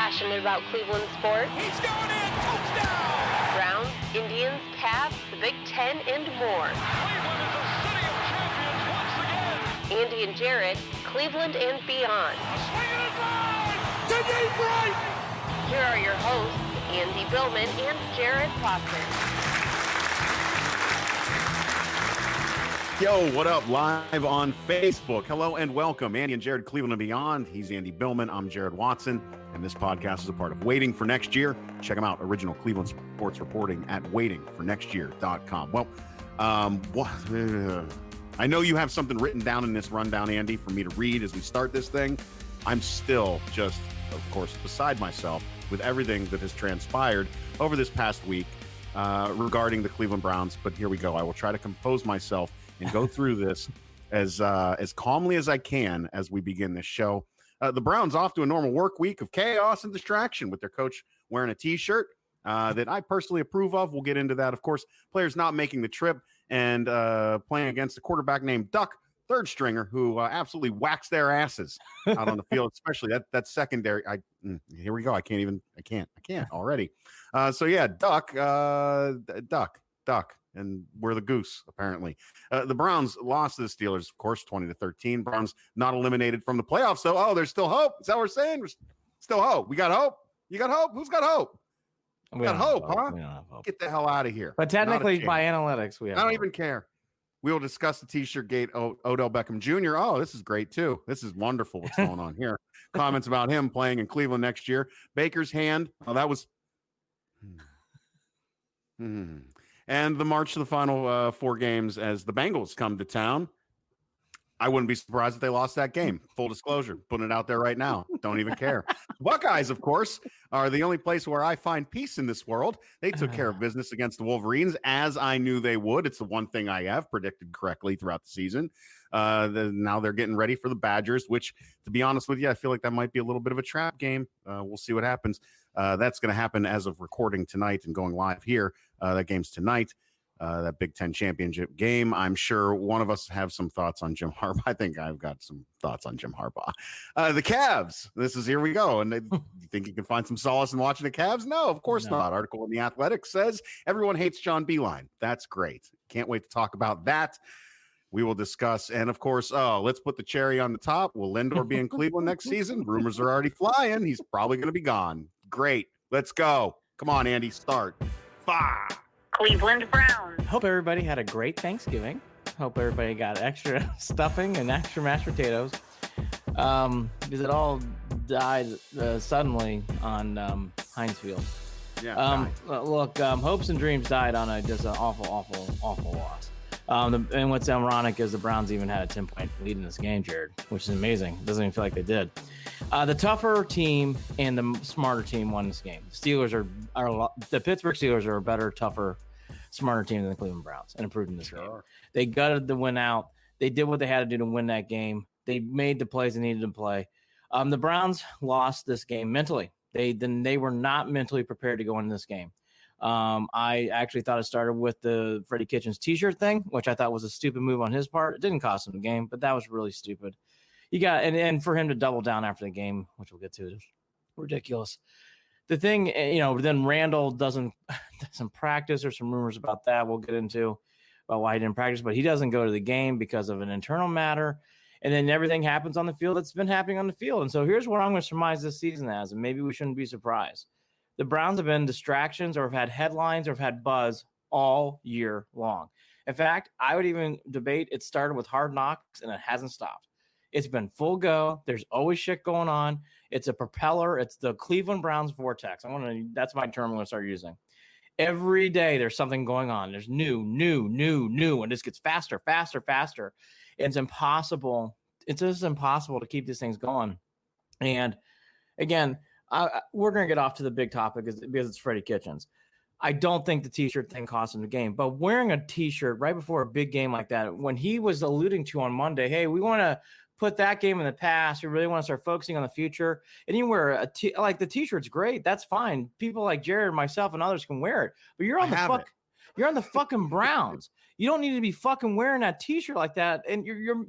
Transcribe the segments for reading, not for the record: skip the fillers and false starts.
passionate about Cleveland sports. He's going in! Touchdown! Browns, Indians, Cavs, the Big Ten, and more. Cleveland is a city of champions once again! Andy and Jarid, Cleveland and beyond. A swing and a drive! To deep right! Here are your hosts, Andy Billman and Jarid Foster. Yo, what up? Live on Facebook. Hello and welcome. Andy and Jarid, Cleveland and Beyond. He's Andy Billman. I'm Jarid Watson. And this podcast is a part of Waiting for Next Year. Check them out. Original Cleveland sports reporting at waitingfornextyear.com. Well, I know you have something written down in this rundown, Andy, for me to read as we start this thing. I'm still just, of course, beside myself with everything that has transpired over this past week regarding the Cleveland Browns. But here we go. I will try to compose myself and go through this as calmly as I can as we begin this show. The Browns off to a normal work week of chaos and distraction with their coach wearing a T-shirt that I personally approve of. We'll get into that. Of course, players not making the trip and playing against a quarterback named Duck, third stringer, who absolutely whacks their asses out on the field, especially that secondary. Here we go. I can't already. So yeah, Duck. And we're the goose, apparently. The Browns lost to the Steelers, of course, 20-13. Browns not eliminated from the playoffs. So, there's still hope. Is that what we're saying? There's still hope. We got hope. You got hope? Who's got hope? We got hope, huh? We don't have hope. Get the hell out of here. But technically, by analytics, we have I don't hope. even care. We will discuss the T-shirt gate. Odell Beckham Jr. Oh, this is great, too. This is wonderful what's going on here. Comments about him playing in Cleveland next year. Baker's hand. Oh, that was... And the march to the final 4 games as the Bengals come to town. I wouldn't be surprised if they lost that game. Full disclosure, putting it out there right now. Don't even care. Buckeyes, of course, are the only place where I find peace in this world. They took care of business against the Wolverines, as I knew they would. It's the one thing I have predicted correctly throughout the season. Now they're getting ready for the Badgers, which, to be honest with you, I feel like that might be a little bit of a trap game. We'll see what happens. That's going to happen as of recording tonight and going live here. That game's tonight, that Big Ten championship game. I'm sure one of us have some thoughts on Jim Harbaugh. I think I've got some thoughts on Jim Harbaugh. The Cavs. Here we go. And you think you can find some solace in watching the Cavs? No, of course not. Article in The Athletic says everyone hates John Beilein. That's great. Can't wait to talk about that. We will discuss. And of course, let's put the cherry on the top. Will Lindor be in Cleveland next season? Rumors are already flying. He's probably going to be gone. Great. Let's go. Come on, Andy, start. Cleveland Browns. Hope everybody had a great Thanksgiving. Hope everybody got extra stuffing and extra mashed potatoes. Because it all died suddenly on Heinz Field. Yeah. Look, hopes and dreams died on just an awful loss. And what's ironic is the Browns even had a 10-point lead in this game, Jared, which is amazing. It doesn't even feel like they did. The tougher team and the smarter team won this game. The Pittsburgh Steelers are a better, tougher, smarter team than the Cleveland Browns and improved in this game. They gutted the win out. They did what they had to do to win that game. They made the plays they needed to play. The Browns lost this game mentally. They were not mentally prepared to go into this game. I actually thought it started with the Freddie Kitchens T-shirt thing, which I thought was a stupid move on his part. It didn't cost him the game, but that was really stupid. You got and for him to double down after the game, which we'll get to, is ridiculous. The thing, then Randall doesn't practice. There's some rumors about that we'll get into about why he didn't practice, but he doesn't go to the game because of an internal matter. And then everything happens on the field that's been happening on the field. And so here's what I'm going to surmise this season as, and maybe we shouldn't be surprised. The Browns have been distractions or have had headlines or have had buzz all year long. In fact, I would even debate it started with Hard Knocks and it hasn't stopped. It's been full go. There's always shit going on. It's a propeller. It's the Cleveland Browns vortex. That's my term I'm going to start using. Every day there's something going on. There's new, and this gets faster. It's impossible. It's just impossible to keep these things going. And again, we're going to get off to the big topic because it's Freddie Kitchens. I don't think the T-shirt thing cost him the game, but wearing a T-shirt right before a big game like that, when he was alluding to on Monday, hey, we want to put that game in the past. We really want to start focusing on the future. And you wear the T-shirt's great. That's fine. People like Jared, myself, and others can wear it. But you're on the fucking Browns. You don't need to be fucking wearing that T-shirt like that. And you're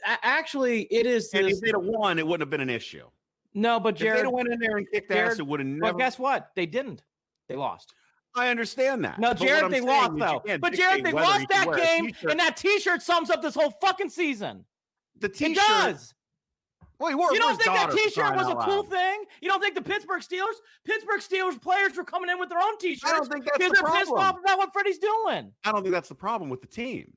actually, it is. And if they'd have won, it wouldn't have been an issue. No, but If they'd Jared, have went in there and kicked ass, it would have never. well, guess what? They didn't. They lost. I understand that. No, But what Jared, I'm they saying lost is though. you can't But Jared, dictate they whether lost you can that wear a game, t-shirt. and that T-shirt sums up this whole fucking season. The T-shirt. It does. Well, he wore it You for don't his think that daughter, for T-shirt crying was a out cool loud. thing? You don't think the Pittsburgh Steelers players were coming in with their own T-shirts? I don't think that's because the they're pissed problem. off about what Freddie's doing. I don't think that's the problem with the team.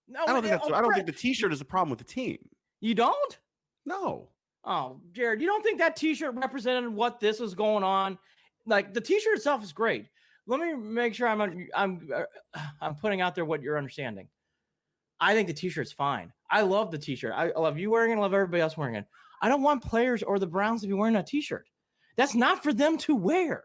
No, I don't think the T-shirt is a problem with the team. You don't? No. Oh, Jared, you don't think that T-shirt represented what this was going on? Like the T-shirt itself is great. Let me make sure I'm putting out there what you're understanding. I think the T-shirt's fine. I love the T-shirt. I love you wearing it. I love everybody else wearing it. I don't want players or the Browns to be wearing that T-shirt. That's not for them to wear.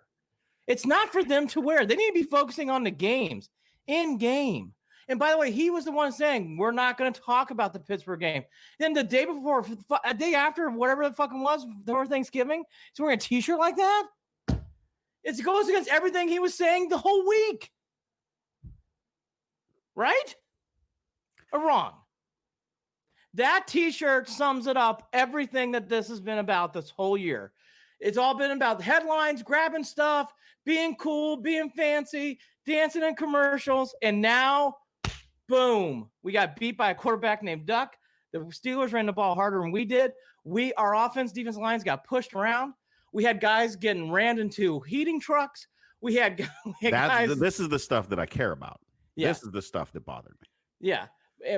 It's not for them to wear. They need to be focusing on the games in game. And by the way, he was the one saying, we're not going to talk about the Pittsburgh game. Then the day before, a day after, whatever the fucking was, before Thanksgiving, he's wearing a T-shirt like that? It goes against everything he was saying the whole week. Right? Or wrong? That T-shirt sums it up, everything that this has been about this whole year. It's all been about headlines, grabbing stuff, being cool, being fancy, dancing in commercials, and now, boom, we got beat by a quarterback named Duck. The Steelers ran the ball harder than we did. Our offense, defensive lines got pushed around. We had guys getting rammed into heating trucks. We had guys. This is the stuff that I care about. Yeah. This is the stuff that bothered me. Yeah.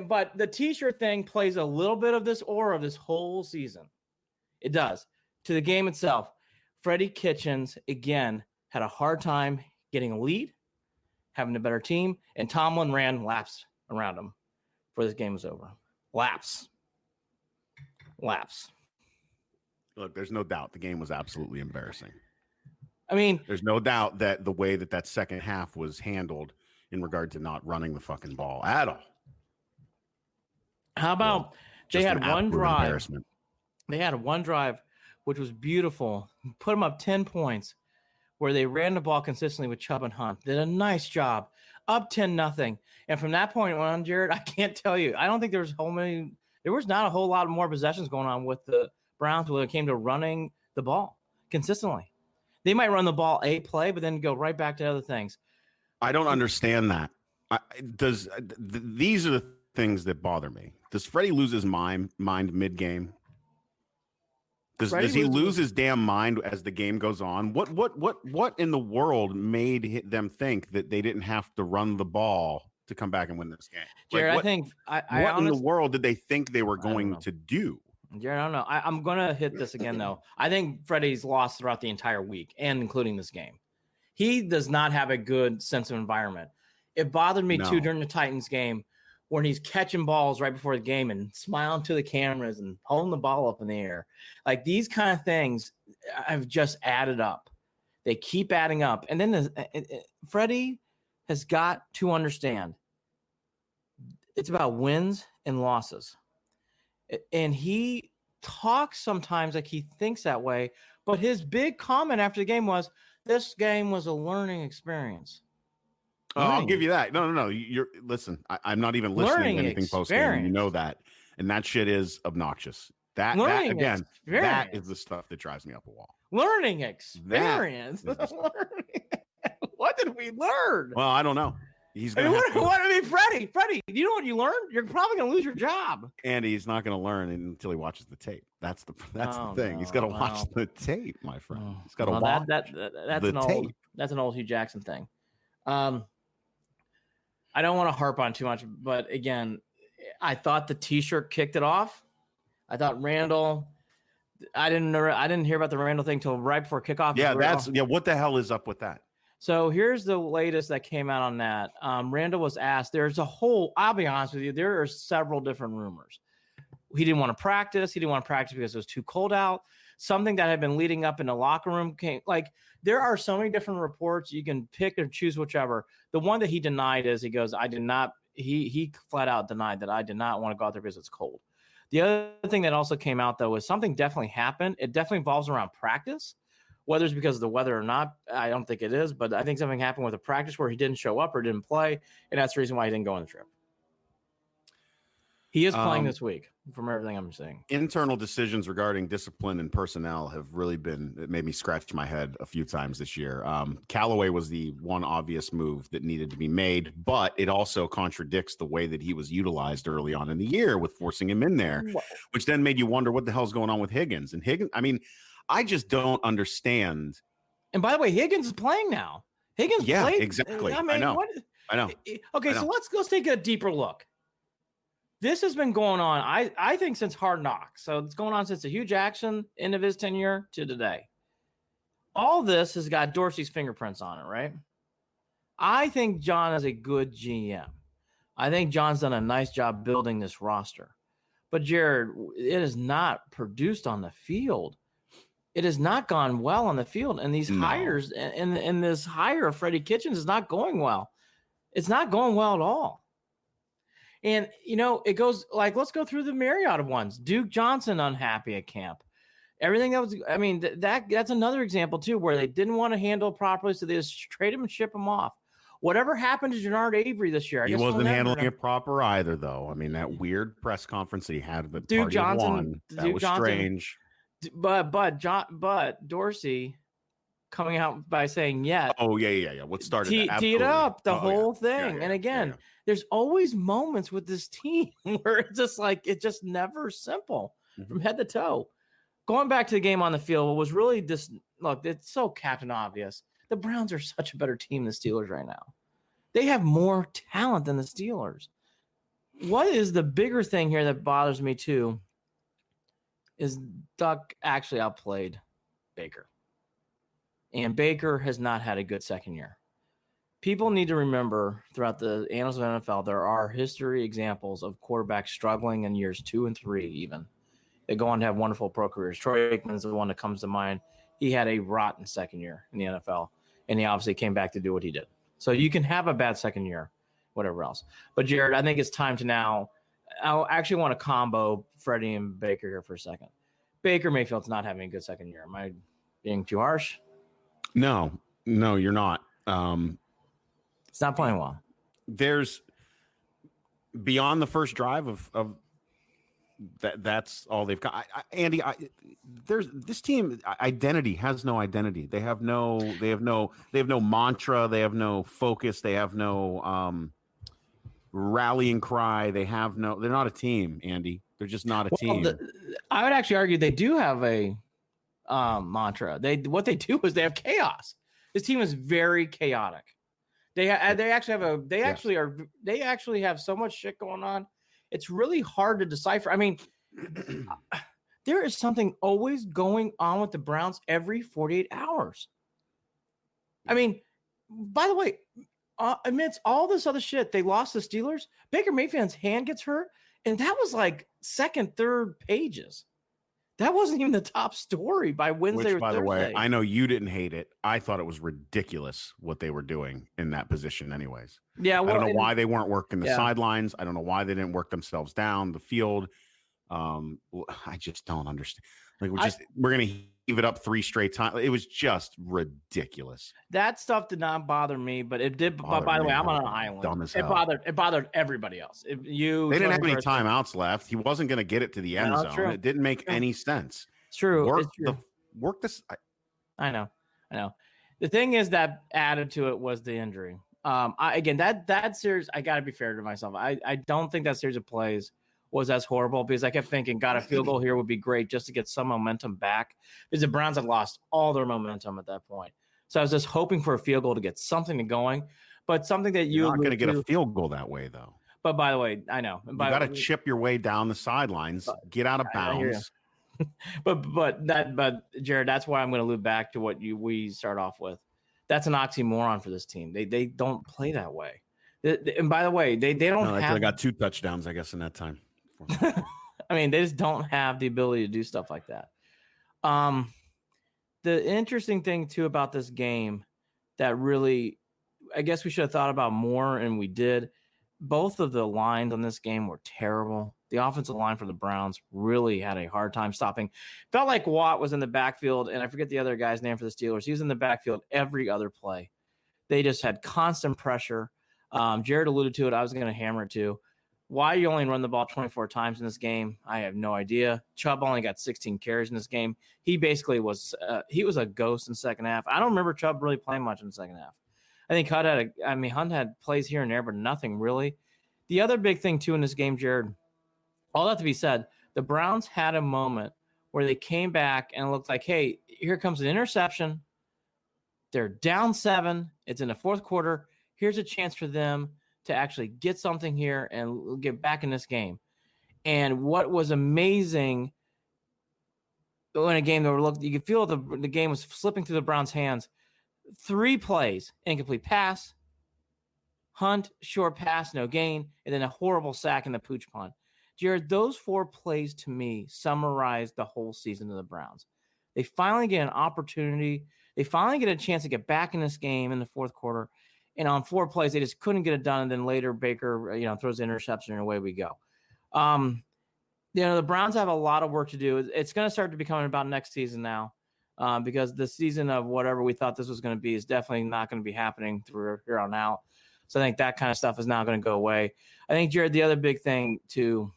But the T-shirt thing plays a little bit of this aura of this whole season. It does. To the game itself, Freddie Kitchens, again, had a hard time getting a lead, having a better team, and Tomlin ran laps around him before this game was over. Laps. Look, there's no doubt the game was absolutely embarrassing. I mean, there's no doubt that the way that second half was handled in regard to not running the fucking ball at all. How about they had one drive? They had one drive, which was beautiful. Put them up 10 points, where they ran the ball consistently with Chubb and Hunt. Did a nice job, up 10-0. And from that point on, Jared, I can't tell you. I don't think there was not a whole lot more possessions going on with the Browns when it came to running the ball consistently. They might run the ball a play, but then go right back to other things. I don't understand that. These are the things that bother me. Does Freddie lose his mind mid-game? Does he lose his damn mind as the game goes on? What in the world made them think that they didn't have to run the ball to come back and win this game? Jared, what in the world did they think they were going to do? Jared, I don't know. I'm going to hit this again, though. I think Freddie's lost throughout the entire week, and including this game. He does not have a good sense of environment. It bothered me, too, during the Titans game, when he's catching balls right before the game and smiling to the cameras and holding the ball up in the air. Like, these kind of things have just added up. They keep adding up. And then Freddie has got to understand it's about wins and losses. And he talks sometimes like he thinks that way, but his big comment after the game was, this game was a learning experience. Oh, I'll give you that. No. Listen, I'm not even listening to anything post-game. You know that. And that shit is obnoxious. That is the stuff that drives me up a wall. Learning experience. What did we learn? Well, I don't know. He's gonna Freddie, you know what you learned? You're probably gonna lose your job. Andy, he's not gonna learn until he watches the tape. That's the thing. No, he's got to watch the tape, my friend. He's got to watch the tape. That's an old Hugh Jackson thing. I don't want to harp on too much, but again, I thought the T-shirt kicked it off. I thought Randall. I didn't hear about the Randall thing till right before kickoff. Yeah, what the hell is up with that? So here's the latest that came out on that. Randall was asked. I'll be honest with you, there are several different rumors. He didn't want to practice. He didn't want to practice because it was too cold out. Something that had been leading up in the locker room came. Like, there are so many different reports. You can pick or choose whichever. The one that he denied is he goes, I did not. He flat out denied that I did not want to go out there because it's cold. The other thing that also came out, though, is something definitely happened. It definitely involves around practice. Whether it's because of the weather or not, I don't think it is. But I think something happened with a practice where he didn't show up or didn't play, and that's the reason why he didn't go on the trip. He is playing this week, from everything I'm seeing. Internal decisions regarding discipline and personnel have really it made me scratch my head a few times this year. Callaway was the one obvious move that needed to be made, but it also contradicts the way that he was utilized early on in the year with forcing him in there, which then made you wonder what the hell's going on with Higgins. And Higgins, I mean, I just don't understand. And by the way, Higgins is playing now. Higgins played. Exactly. I know. Okay, so let's take a deeper look. This has been going on, I think, since Hard Knocks. So it's going on since the Hugh Jackson end of his tenure to today. All this has got Dorsey's fingerprints on it, right? I think John is a good GM. I think John's done a nice job building this roster. But, Jared, it has not produced on the field. It has not gone well on the field. And these hires and this hire of Freddie Kitchens is not going well. It's not going well at all. And, it goes like, let's go through the myriad of ones. Duke Johnson unhappy at camp. Everything that was, that's another example too, where they didn't want to handle properly. So they just trade him and ship him off. Whatever happened to Jannard Avery this year? He wasn't handling it proper either, though. I mean, that weird press conference that he had with Duke Johnson, that was strange. But Dorsey coming out by saying, Oh, yeah. What started that? Teed up the whole thing. And again, there's always moments with this team where it's just like, it's just never simple from head to toe. Going back to the game on the field, what was really look, it's so captain obvious. The Browns are such a better team than the Steelers right now. They have more talent than the Steelers. What is the bigger thing here that bothers me too is Duck actually outplayed Baker. And Baker has not had a good second year. People need to remember throughout the annals of NFL, there are history examples of quarterbacks struggling in years 2 and 3 even. They go on to have wonderful pro careers. Troy Aikman's the one that comes to mind. He had a rotten second year in the NFL, and he obviously came back to do what he did. So you can have a bad second year, whatever else. But, Jared, I think it's time to now – I actually want to combo Freddie and Baker here for a second. Baker Mayfield's not having a good second year. Am I being too harsh? No, you're not. It's not playing well. There's beyond the first drive of that's all they've got. Andy, there's this team identity has no identity. They have no mantra. They have no focus. They have no rallying cry. They're not a team, Andy. They're just not a team. I would actually argue they do have a mantra. What they do is they have chaos. This team is very chaotic. They actually have so much shit going on. It's really hard to decipher. I mean, there is something always going on with the Browns every 48 hours. I mean, by the way, amidst all this other shit, they lost the Steelers. Baker Mayfield's hand gets hurt, and that was like second, third pages. That wasn't even the top story by Wednesday or Thursday. By the way, I know you didn't hate it. I thought it was ridiculous what they were doing in that position anyways. Yeah, well, I don't know why they weren't working the sidelines. I don't know why they didn't work themselves down the field. I just don't understand. Like we're going to heave it up 3 straight times. It was just ridiculous. That stuff did not bother me, but it did. But by the way, I'm on an island. Dumb as hell. It bothered everybody else. They didn't have any timeouts left. He wasn't going to get it to the end zone. True. It didn't make any sense. It's true. Work this. I know. The thing is that added to it was the injury. That series, I got to be fair to myself. I don't think that series of plays was as horrible because I kept thinking, God, a field goal here would be great just to get some momentum back because the Browns had lost all their momentum at that point. So I was just hoping for a field goal to get something going, but something that you're not going to get a field goal that way though. But by the way, I know you got to chip your way down the sidelines, get out of bounds. but Jared, that's why I'm going to loop back to what we start off with. That's an oxymoron for this team. They don't play that way. And by the way, they don't have. I got 2 touchdowns, I guess, in that time. I mean, they just don't have the ability to do stuff like that. The interesting thing too about this game that really, I guess we should have thought about more, and we did. Both of the lines on this game were terrible. The offensive line for the Browns really had a hard time stopping. Felt like Watt was in the backfield, and I forget the other guy's name for the Steelers. He was in the backfield every other play. They just had constant pressure. Jared alluded to it. I was going to hammer it too. Why you only run the ball 24 times in this game, I have no idea. Chubb only got 16 carries in this game. He basically was he was a ghost in the second half. I don't remember Chubb really playing much in the second half. I think Hunt had plays here and there, but nothing really. The other big thing, too, in this game, Jared, all that to be said, the Browns had a moment where they came back and it looked like, hey, here comes an interception. They're down 7. It's in the fourth quarter. Here's a chance for them to actually get something here and get back in this game. And what was amazing in a game that you could feel the game was slipping through the Browns' hands. 3 plays, incomplete pass, Hunt, short pass, no gain, and then a horrible sack in the pooch punt. Jared, those 4 plays to me summarized the whole season of the Browns. They finally get an opportunity. They finally get a chance to get back in this game in the fourth quarter. And on 4 plays, they just couldn't get it done. And then later Baker, throws the interception and away we go. The Browns have a lot of work to do. It's going to start to become about next season now, because the season of whatever we thought this was going to be is definitely not going to be happening through here on out. So I think that kind of stuff is now going to go away. I think, Jared, the other big thing too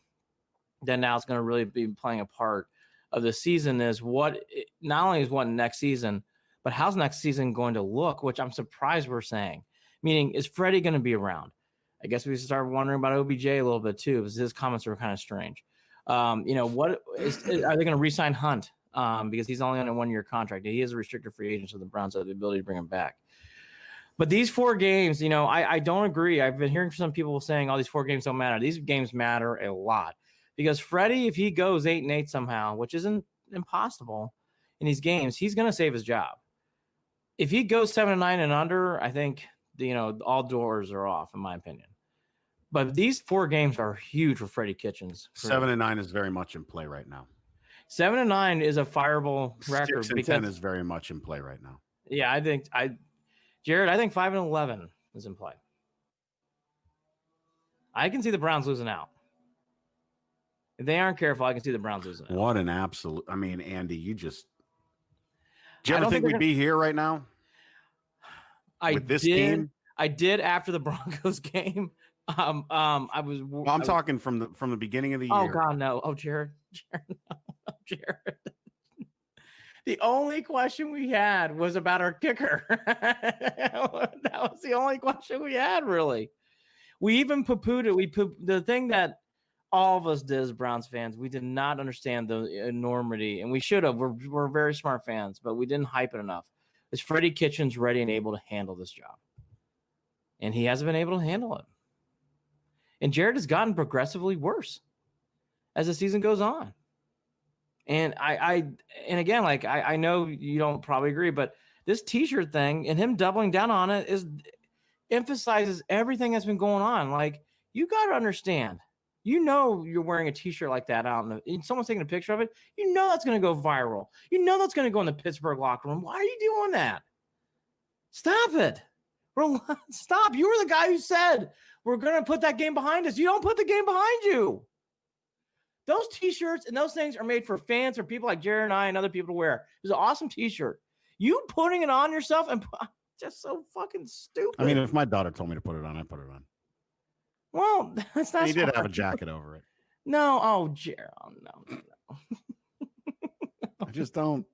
that now is going to really be playing a part of the season is not only is what next season, but how's next season going to look, which I'm surprised we're saying. Meaning, is Freddie going to be around? I guess we start wondering about OBJ a little bit too, because his comments were kind of strange. Are they going to re-sign Hunt? Because he's only on a 1-year contract. He is a restricted free agent, so the Browns have the ability to bring him back. But these 4 games, I don't agree. I've been hearing some people saying, these 4 games don't matter. These games matter a lot. Because Freddie, if he goes 8-8 somehow, which isn't impossible in these games, he's going to save his job. If he goes 7-9 and under, I think all doors are off, in my opinion. But these 4 games are huge for Freddie Kitchens. 7-9 is very much in play right now. 7-9 is a fireable record. 6-10 is very much in play right now. Yeah, Jared, I think 5-11 is in play. I can see the Browns losing out. If they aren't careful, I can see the Browns losing out. What an absolute! I mean, Andy, do you ever think we'd be here right now? With this team? I did after the Broncos game. I'm talking from the beginning of the year. Oh God, no! Oh, Jared, no. Oh, Jared. The only question we had was about our kicker. That was the only question we had, really. We even poo-pooed it. The thing that all of us did as Browns fans, we did not understand the enormity, and we should have. We're very smart fans, but we didn't hype it enough. Is Freddie Kitchens ready and able to handle this job? And he hasn't been able to handle it. And Jared has gotten progressively worse as the season goes on. And I know you don't probably agree, but this T-shirt thing and him doubling down on it emphasizes everything that's been going on. Like, you got to understand, you're wearing a T-shirt like that out and someone's taking a picture of it. That's going to go viral. That's going to go in the Pittsburgh locker room. Why are you doing that? Stop it. Stop. You were the guy who said we're going to put that game behind us. You don't put the game behind you. Those T-shirts and those things are made for fans or people like Jared and I and other people to wear. It's an awesome T-shirt. You putting it on yourself and just so fucking stupid. I mean, if my daughter told me to put it on, I'd put it on. Well, that's not. He did have a jacket over it. No, oh, Jared, no. I just don't.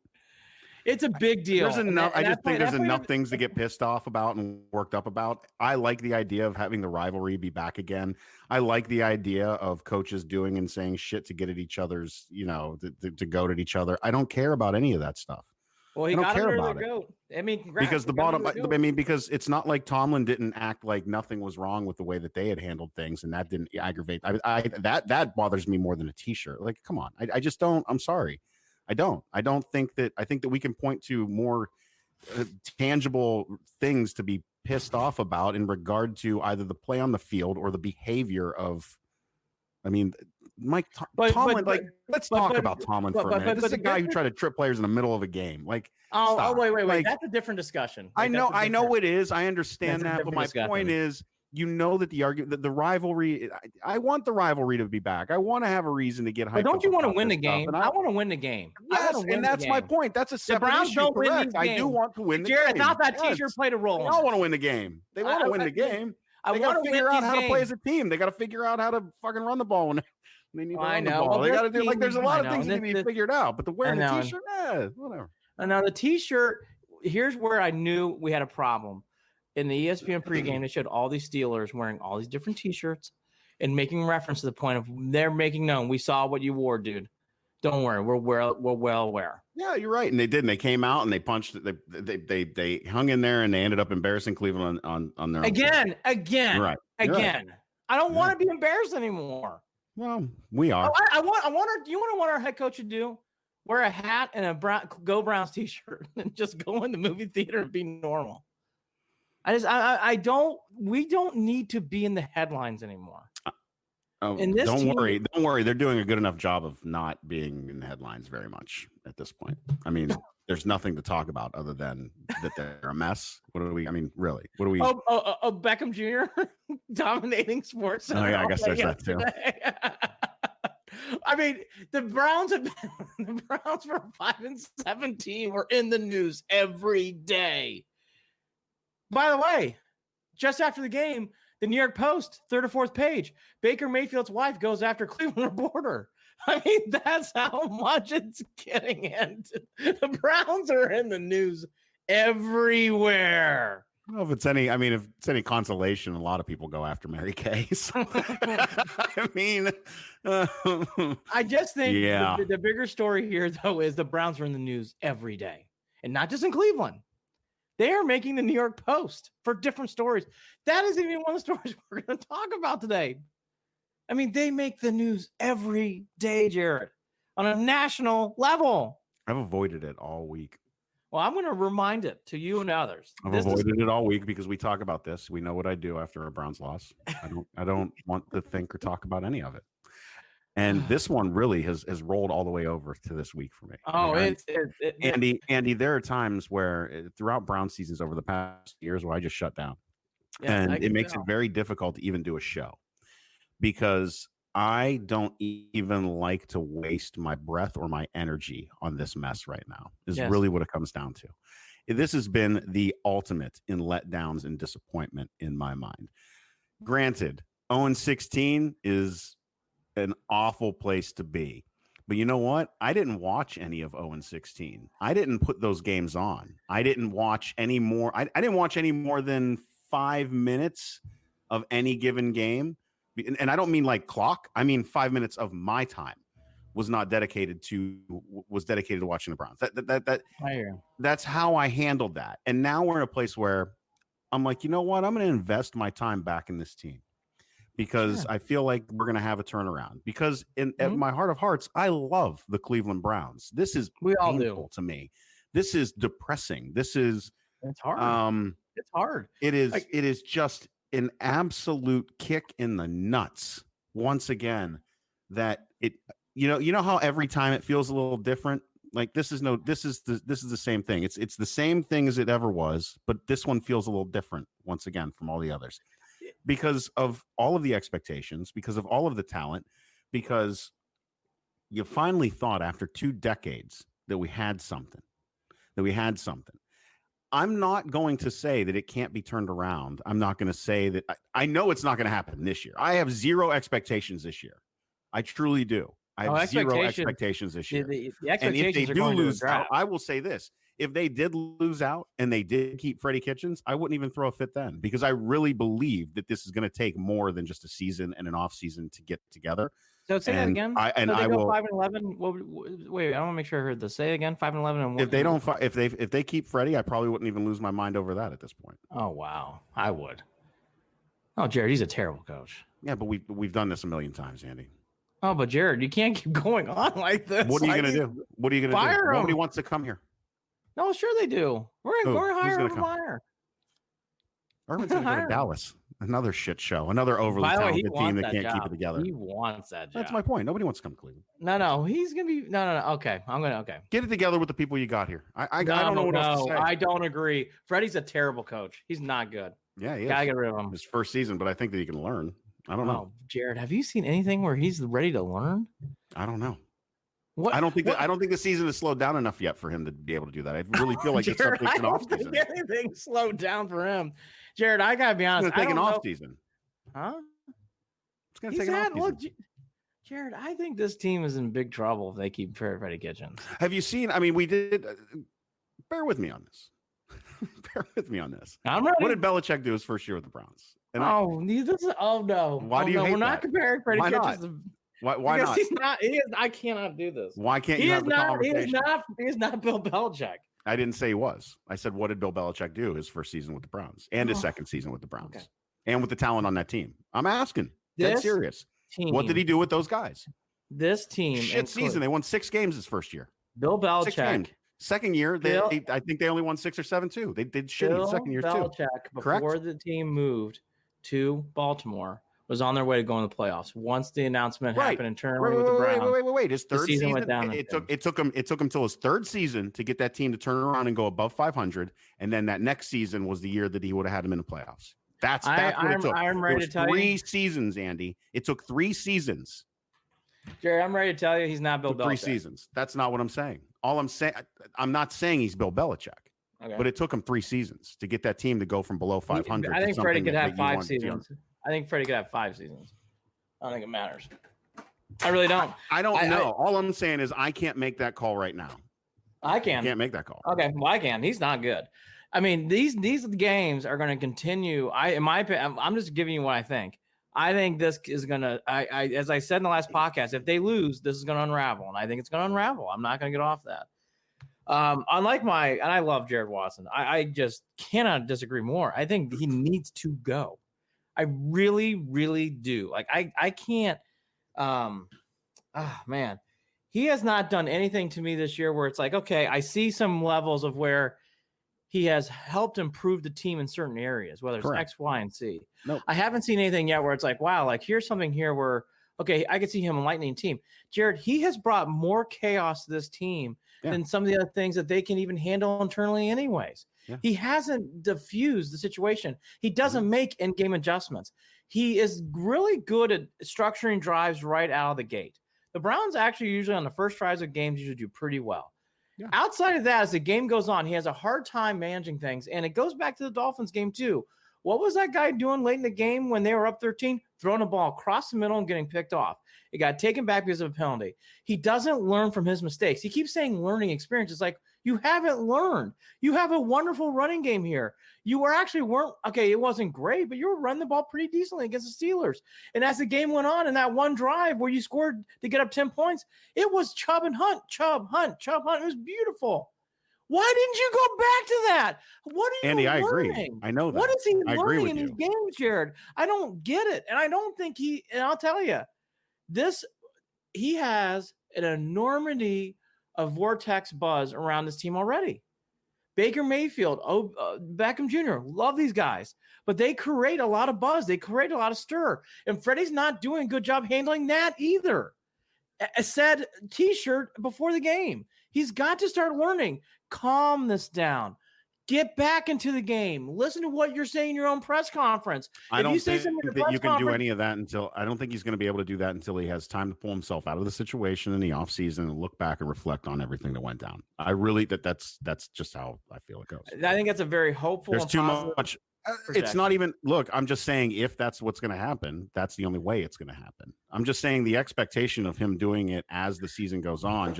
It's a big deal. There's enough. I just think there's enough things to get pissed off about and worked up about. I like the idea of having the rivalry be back again. I like the idea of coaches doing and saying shit to get at each other's, to goad at each other. I don't care about any of that stuff. Well, he got care about it. I mean, congrats. Because it's not like Tomlin didn't act like nothing was wrong with the way that they had handled things, and that didn't aggravate. That bothers me more than a T-shirt. Like, come on, I just don't. I'm sorry. I think that we can point to more tangible things to be pissed off about in regard to either the play on the field or the behavior of, Tomlin. Let's talk about Tomlin for a minute. This is a guy who tried to trip players in the middle of a game. Like, wait. That's a different discussion. I know it is. I understand that, but my point is, that the argument, that the rivalry, I want the rivalry to be back. I want to have a reason to get hyped. But don't you want to win the game? I want to win the game. Yes, and that's my point. That's a separate issue. Correct. I do want to win the game. Jared, I thought that T-shirt played a role. They all want to win the game. They want to win the game. They got to figure out how to play as a team. They got to figure out how to fucking run the ball when they need to run the ball. Well, they got to do like there's a lot of things that need to be figured out. But the wearing a t-shirt, whatever. And now the t-shirt. Here's where I knew we had a problem. In the ESPN pregame, they showed all these Steelers wearing all these different t-shirts and making reference to the point of they're making known. We saw what you wore, dude. Don't worry, we're well aware. Yeah, you're right, and they did. And they came out and they punched. They hung in there and they ended up embarrassing Cleveland on their again. Right. Again. Right. I don't want to be embarrassed anymore. Well, we are. I want. Do you want to what our head coach should do? Wear a hat and a Go Browns t-shirt and just go in the movie theater and be normal. I don't. We don't need to be in the headlines anymore. Don't worry. They're doing a good enough job of not being in the headlines very much at this point. I mean, there's nothing to talk about other than that they're a mess. What do we? I mean, really? What do we? Beckham Jr. dominating sports. Oh yeah, I guess there's that too. I mean, the Browns for 5-17 were in the news every day. By the way, just after the game, the New York Post, third or fourth page, Baker Mayfield's wife goes after Cleveland reporter. I mean, that's how much it's getting into. The Browns are in the news everywhere. Well, if it's any consolation, a lot of people go after Mary Kay. So. I mean, I just think the bigger story here, though, is the Browns are in the news every day, and not just in Cleveland. They are making the New York Post for different stories. That isn't even one of the stories we're going to talk about today. I mean, they make the news every day, Jared, on a national level. I've avoided it all week. Well, I'm going to remind it to you and others. I've avoided it all week because we talk about this. We know what I do after a Browns loss. I don't want to think or talk about any of it. And this one really has rolled all the way over to this week for me. Oh, Andy, there are times where throughout Brown seasons over the past years where I just shut down. Yeah, and it makes it very difficult to even do a show because I don't even like to waste my breath or my energy on this mess right now is really what it comes down to. This has been the ultimate in letdowns and disappointment in my mind. Granted, 0-16 is an awful place to be. But you know what? I didn't watch any of 0-16. I didn't put those games on. I didn't watch any more. I didn't watch any more than 5 minutes of any given game. And I don't mean like clock. I mean 5 minutes of my time was dedicated to watching the Browns. That's how I handled that. And now we're in a place where I'm like, you know what? I'm going to invest my time back in this team. Because I feel like we're going to have a turnaround. Because at my heart of hearts, I love the Cleveland Browns. This is painful to me. This is depressing. It's hard. It's hard. It is just an absolute kick in the nuts. Once again, that it you know how every time it feels a little different. Like this is the same thing. It's the same thing as it ever was, but this one feels a little different once again from all the others. Because of all of the expectations, because of all of the talent, because you finally thought after 2 decades that we had something. I'm not going to say that it can't be turned around. I'm not going to say that. I know it's not going to happen this year. I have zero expectations this year. I truly do. I have zero expectations this year. The expectations and if they are do going lose to the out, I will say this. If they did lose out and they did keep Freddie Kitchens, I wouldn't even throw a fit then because I really believe that this is going to take more than just a season and an off season to get together. So say that again. I will 5-11. Wait, I want to make sure I heard this. Say it again. 5-11. And if they don't, if they keep Freddie, I probably wouldn't even lose my mind over that at this point. Oh wow, I would. Oh, Jared, he's a terrible coach. Yeah, but we've done this a million times, Andy. Oh, but Jared, you can't keep going on like this. What are you going to do? What are you going to do? Fire him. Nobody wants to come here. No, sure they do. We're going to hire Urban Meyer. Urban's going to go to Dallas. Another shit show. Another overly talented team that can't keep it together. He wants that job. That's my point. Nobody wants to come to Cleveland. No. He's going to be... No. Okay. Okay. Get it together with the people you got here. I don't know what else to say. I don't agree. Freddie's a terrible coach. He's not good. Yeah, he is. Gotta get rid of him. His first season, but I think that he can learn. I don't know. Jared, have you seen anything where he's ready to learn? I don't know. What? I don't think the season has slowed down enough yet for him to be able to do that. I really feel like it's Jared, something an off season. Anything slowed down for him, Jared. I gotta be honest. It's going to take an off season. Huh? It's going to take an off season. Look, Jared, I think this team is in big trouble if they keep Freddie Kitchens. Have you seen? I mean, we did. Bear with me on this. Bear with me on this. I'm ready. What did Belichick do his first year with the Browns? And oh no! Why do you hate We're not that? comparing Freddie Why Kitchens. not? Why not? He's not. He is. I cannot do this. Why can't you have the conversation? He is not Bill Belichick. I didn't say he was. I said, what did Bill Belichick do his first season with the Browns and his second season with the Browns and with the talent on that team? I'm asking. Dead serious. Team, what did he do with those guys? This team. Shit season. They won 6 games his first year. Bill Belichick. Second year, I think they only won 6 or 7 too. They did shit in the second year Belichick, too. Before the team moved to Baltimore, was on their way to going to the playoffs. Once the announcement happened internally with the Browns. Wait. His third season went down. It took him till his third season to get that team to turn around and go above 500. And then that next season was the year that he would have had him in the playoffs. That's what it took. I'm ready to tell you. 3 seasons, Andy. It took 3 seasons. Jerry, I'm ready to tell you he's not Bill Belichick. 3 seasons. That's not what I'm saying. All I'm saying, I'm not saying he's Bill Belichick. Okay. But it took him 3 seasons to get that team to go from below 500. I think Freddie could have 5 seasons. I think Freddie could have 5 seasons. I don't think it matters. I really don't. I don't know. All I'm saying is I can't make that call right now. I can. I can't make that call. Okay, well, I can. He's not good. I mean, these games are going to continue. In my opinion, I'm just giving you what I think. I think this is going to, as I said in the last podcast, if they lose, this is going to unravel. And I think it's going to unravel. I'm not going to get off that. Unlike and I love Jared Watson. I just cannot disagree more. I think he needs to go. I really, really do. Like, I can't, man. He has not done anything to me this year where it's like, okay, I see some levels of where he has helped improve the team in certain areas, whether it's X, Y, and Z. Nope. I haven't seen anything yet where it's like, wow, like here's something here where, okay, I could see him enlightening team. Jared, he has brought more chaos to this team than some of the other things that they can even handle internally anyways. Yeah. He hasn't diffused the situation. He doesn't make in-game adjustments. He is really good at structuring drives right out of the gate. The Browns actually usually on the first drives of games usually do pretty well. Yeah. Outside of that, as the game goes on, he has a hard time managing things. And it goes back to the Dolphins game too. What was that guy doing late in the game when they were up 13? Throwing a ball across the middle and getting picked off. It got taken back because of a penalty. He doesn't learn from his mistakes. He keeps saying learning experience. It's like, you haven't learned. You have a wonderful running game here. You were okay, it wasn't great, but you were running the ball pretty decently against the Steelers. And as the game went on in that one drive where you scored to get up 10 points, it was Chubb and Hunt, Chubb, Hunt. It was beautiful. Why didn't you go back to that? What are you Andy, learning? I agree. I know that. What is he learning in these games, Jared? I don't get it. And I don't think and I'll tell you, he has an enormity of vortex buzz around this team already. Baker Mayfield, Beckham Jr., love these guys, but they create a lot of buzz. They create a lot of stir. And Freddie's not doing a good job handling that either. I said T-shirt before the game. He's got to start learning. Calm this down. Get back into the game. Listen to what you're saying in your own press conference. I don't think that you can do any of that I don't think he's going to be able to do that until he has time to pull himself out of the situation in the offseason and look back and reflect on everything that went down. I really, that's just how I feel it goes. I think that's a very hopeful. There's too much. It's not even, look, I'm just saying if that's what's going to happen, that's the only way it's going to happen. I'm just saying the expectation of him doing it as the season goes on,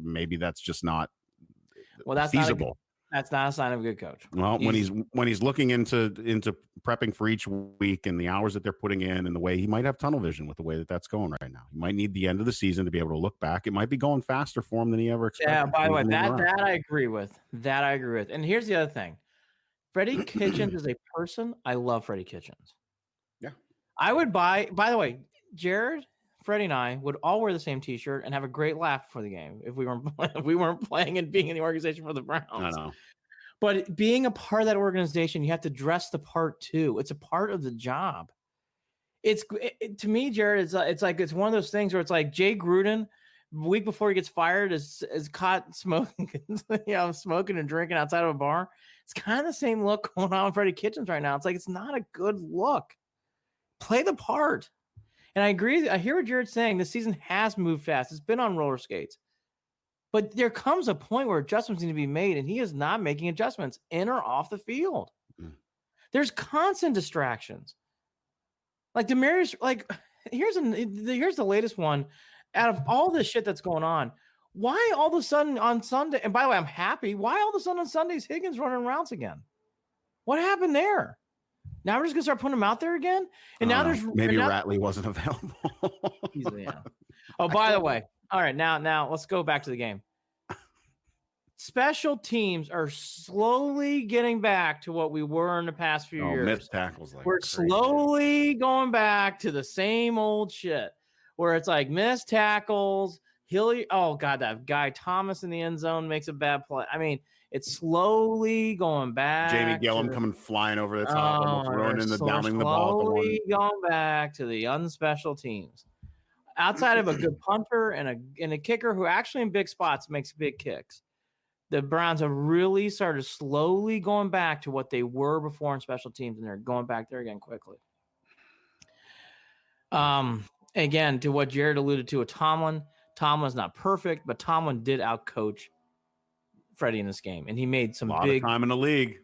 maybe that's just not feasible. That's not a sign of a good coach. Well, when he's looking into prepping for each week and the hours that they're putting in and the way he might have tunnel vision with the way that's going right now. He might need the end of the season to be able to look back. It might be going faster for him than he ever expected. Yeah, by the way, that I agree with. That I agree with. And here's the other thing. Freddie Kitchens is a person. I love Freddie Kitchens. Yeah. I would by the way, Jared, Freddie and I would all wear the same T-shirt and have a great laugh for the game if we weren't playing and being in the organization for the Browns. I know. But being a part of that organization, you have to dress the part too. It's a part of the job. To me, Jared, it's one of those things where it's like Jay Gruden, the week before he gets fired, is caught smoking, smoking and drinking outside of a bar. It's kind of the same look going on with Freddie Kitchens right now. It's like it's not a good look. Play the part. And I agree. I hear what Jared's saying. The season has moved fast. It's been on roller skates. But there comes a point where adjustments need to be made, and he is not making adjustments in or off the field. There's constant distractions. Like Demarius, like here's the latest one. Out of all this shit that's going on, why all of a sudden on Sunday? And by the way, I'm happy. Why all of a sudden on Sundays Higgins running routes again? What happened there? Now we're just gonna start putting him out there again. And now there's maybe Ratley wasn't available. Yeah. Oh, by the way, all right. Now let's go back to the game. Special teams are slowly getting back to what we were in the past few years. Missed tackles we're crazy. Slowly going back to the same old shit where it's like missed tackles. Oh God, that guy Thomas in the end zone makes a bad play. I mean, it's slowly going back. Jamie Gillum coming flying over the top, almost ruining the downing the ball. Slowly going back to the unspecial teams. Outside of a good punter and a kicker who actually in big spots makes big kicks, the Browns have really started slowly going back to what they were before in special teams, and they're going back there again quickly. Again, to what Jared alluded to with Tomlin. Tomlin's not perfect, but Tomlin did outcoach Freddie in this game, and he made some big time in the league.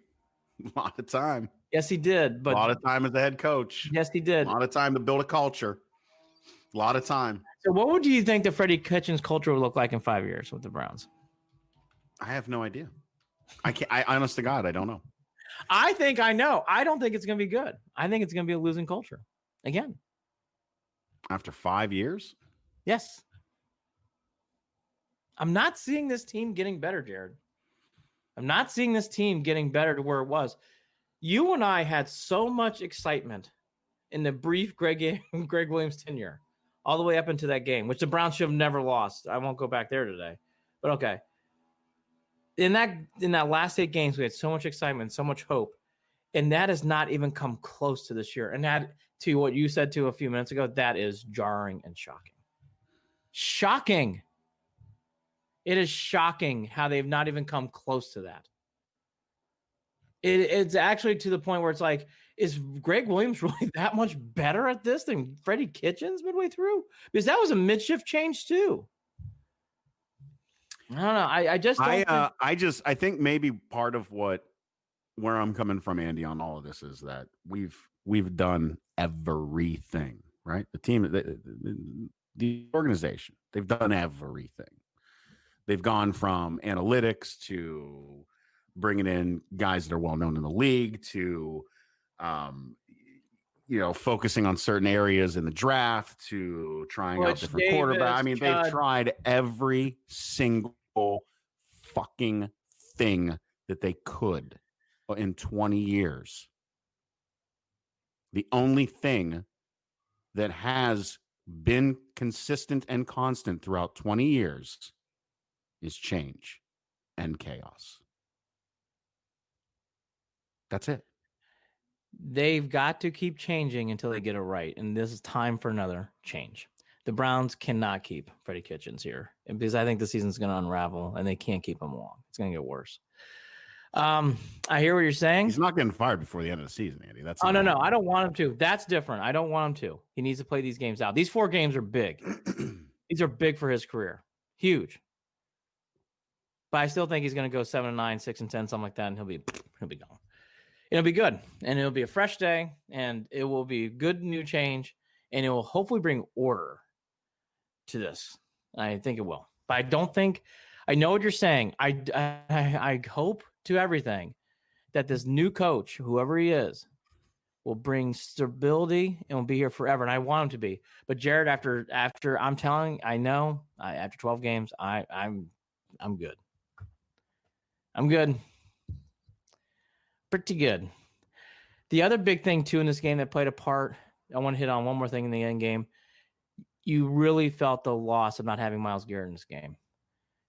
A lot of time. Yes, he did. But a lot of time as the head coach. Yes, he did. A lot of time to build a culture. A lot of time. So, what would you think the Freddie Kitchens culture would look like in 5 years with the Browns? I have no idea. I honest to God, I don't know. I think I know. I don't think it's going to be good. I think it's going to be a losing culture again. After 5 years? Yes. I'm not seeing this team getting better, Jared. I'm not seeing this team getting better to where it was. You and I had so much excitement in the brief Greg Williams tenure, all the way up into that game, which the Browns should have never lost. I won't go back there today, but okay. In that last 8 games, we had so much excitement, so much hope, and that has not even come close to this year. And that, to what you said to a few minutes ago, that is jarring and shocking. Shocking. It is shocking how they've not even come close to that. It's actually to the point where it's like, is Greg Williams really that much better at this than Freddie Kitchens midway through? Because that was a mid-shift change too. I don't know. I think maybe part of where I'm coming from, Andy, on all of this is that we've done everything, right? The team, the organization, they've done everything. They've gone from analytics to bringing in guys that are well known in the league to, focusing on certain areas in the draft to trying out different quarterbacks. I mean, they've tried every single fucking thing that they could in 20 years. The only thing that has been consistent and constant throughout 20 years is change and chaos. That's it. They've got to keep changing until they get it right. And this is time for another change. The Browns cannot keep Freddie Kitchens here, and because I think the season's going to unravel and they can't keep him long. It's going to get worse. I hear what you're saying. He's not getting fired before the end of the season, Andy. That's no. I don't want him to. That's different. I don't want him to. He needs to play these games out. These 4 games are big. These are big for his career. Huge. But I still think he's going to go 7-9, 6-10, something like that, and he'll be gone. It'll be good, and it'll be a fresh day, and it will be good new change, and it will hopefully bring order to this. I think it will, but I don't think. I know what you're saying. I hope to everything that this new coach, whoever he is, will bring stability and will be here forever, and I want him to be. But Jared, after I'm telling, I know after 12 games, I'm good. I'm good. Pretty good. The other big thing, too, in this game that played a part, I want to hit on one more thing in the end game. You really felt the loss of not having Myles Garrett in this game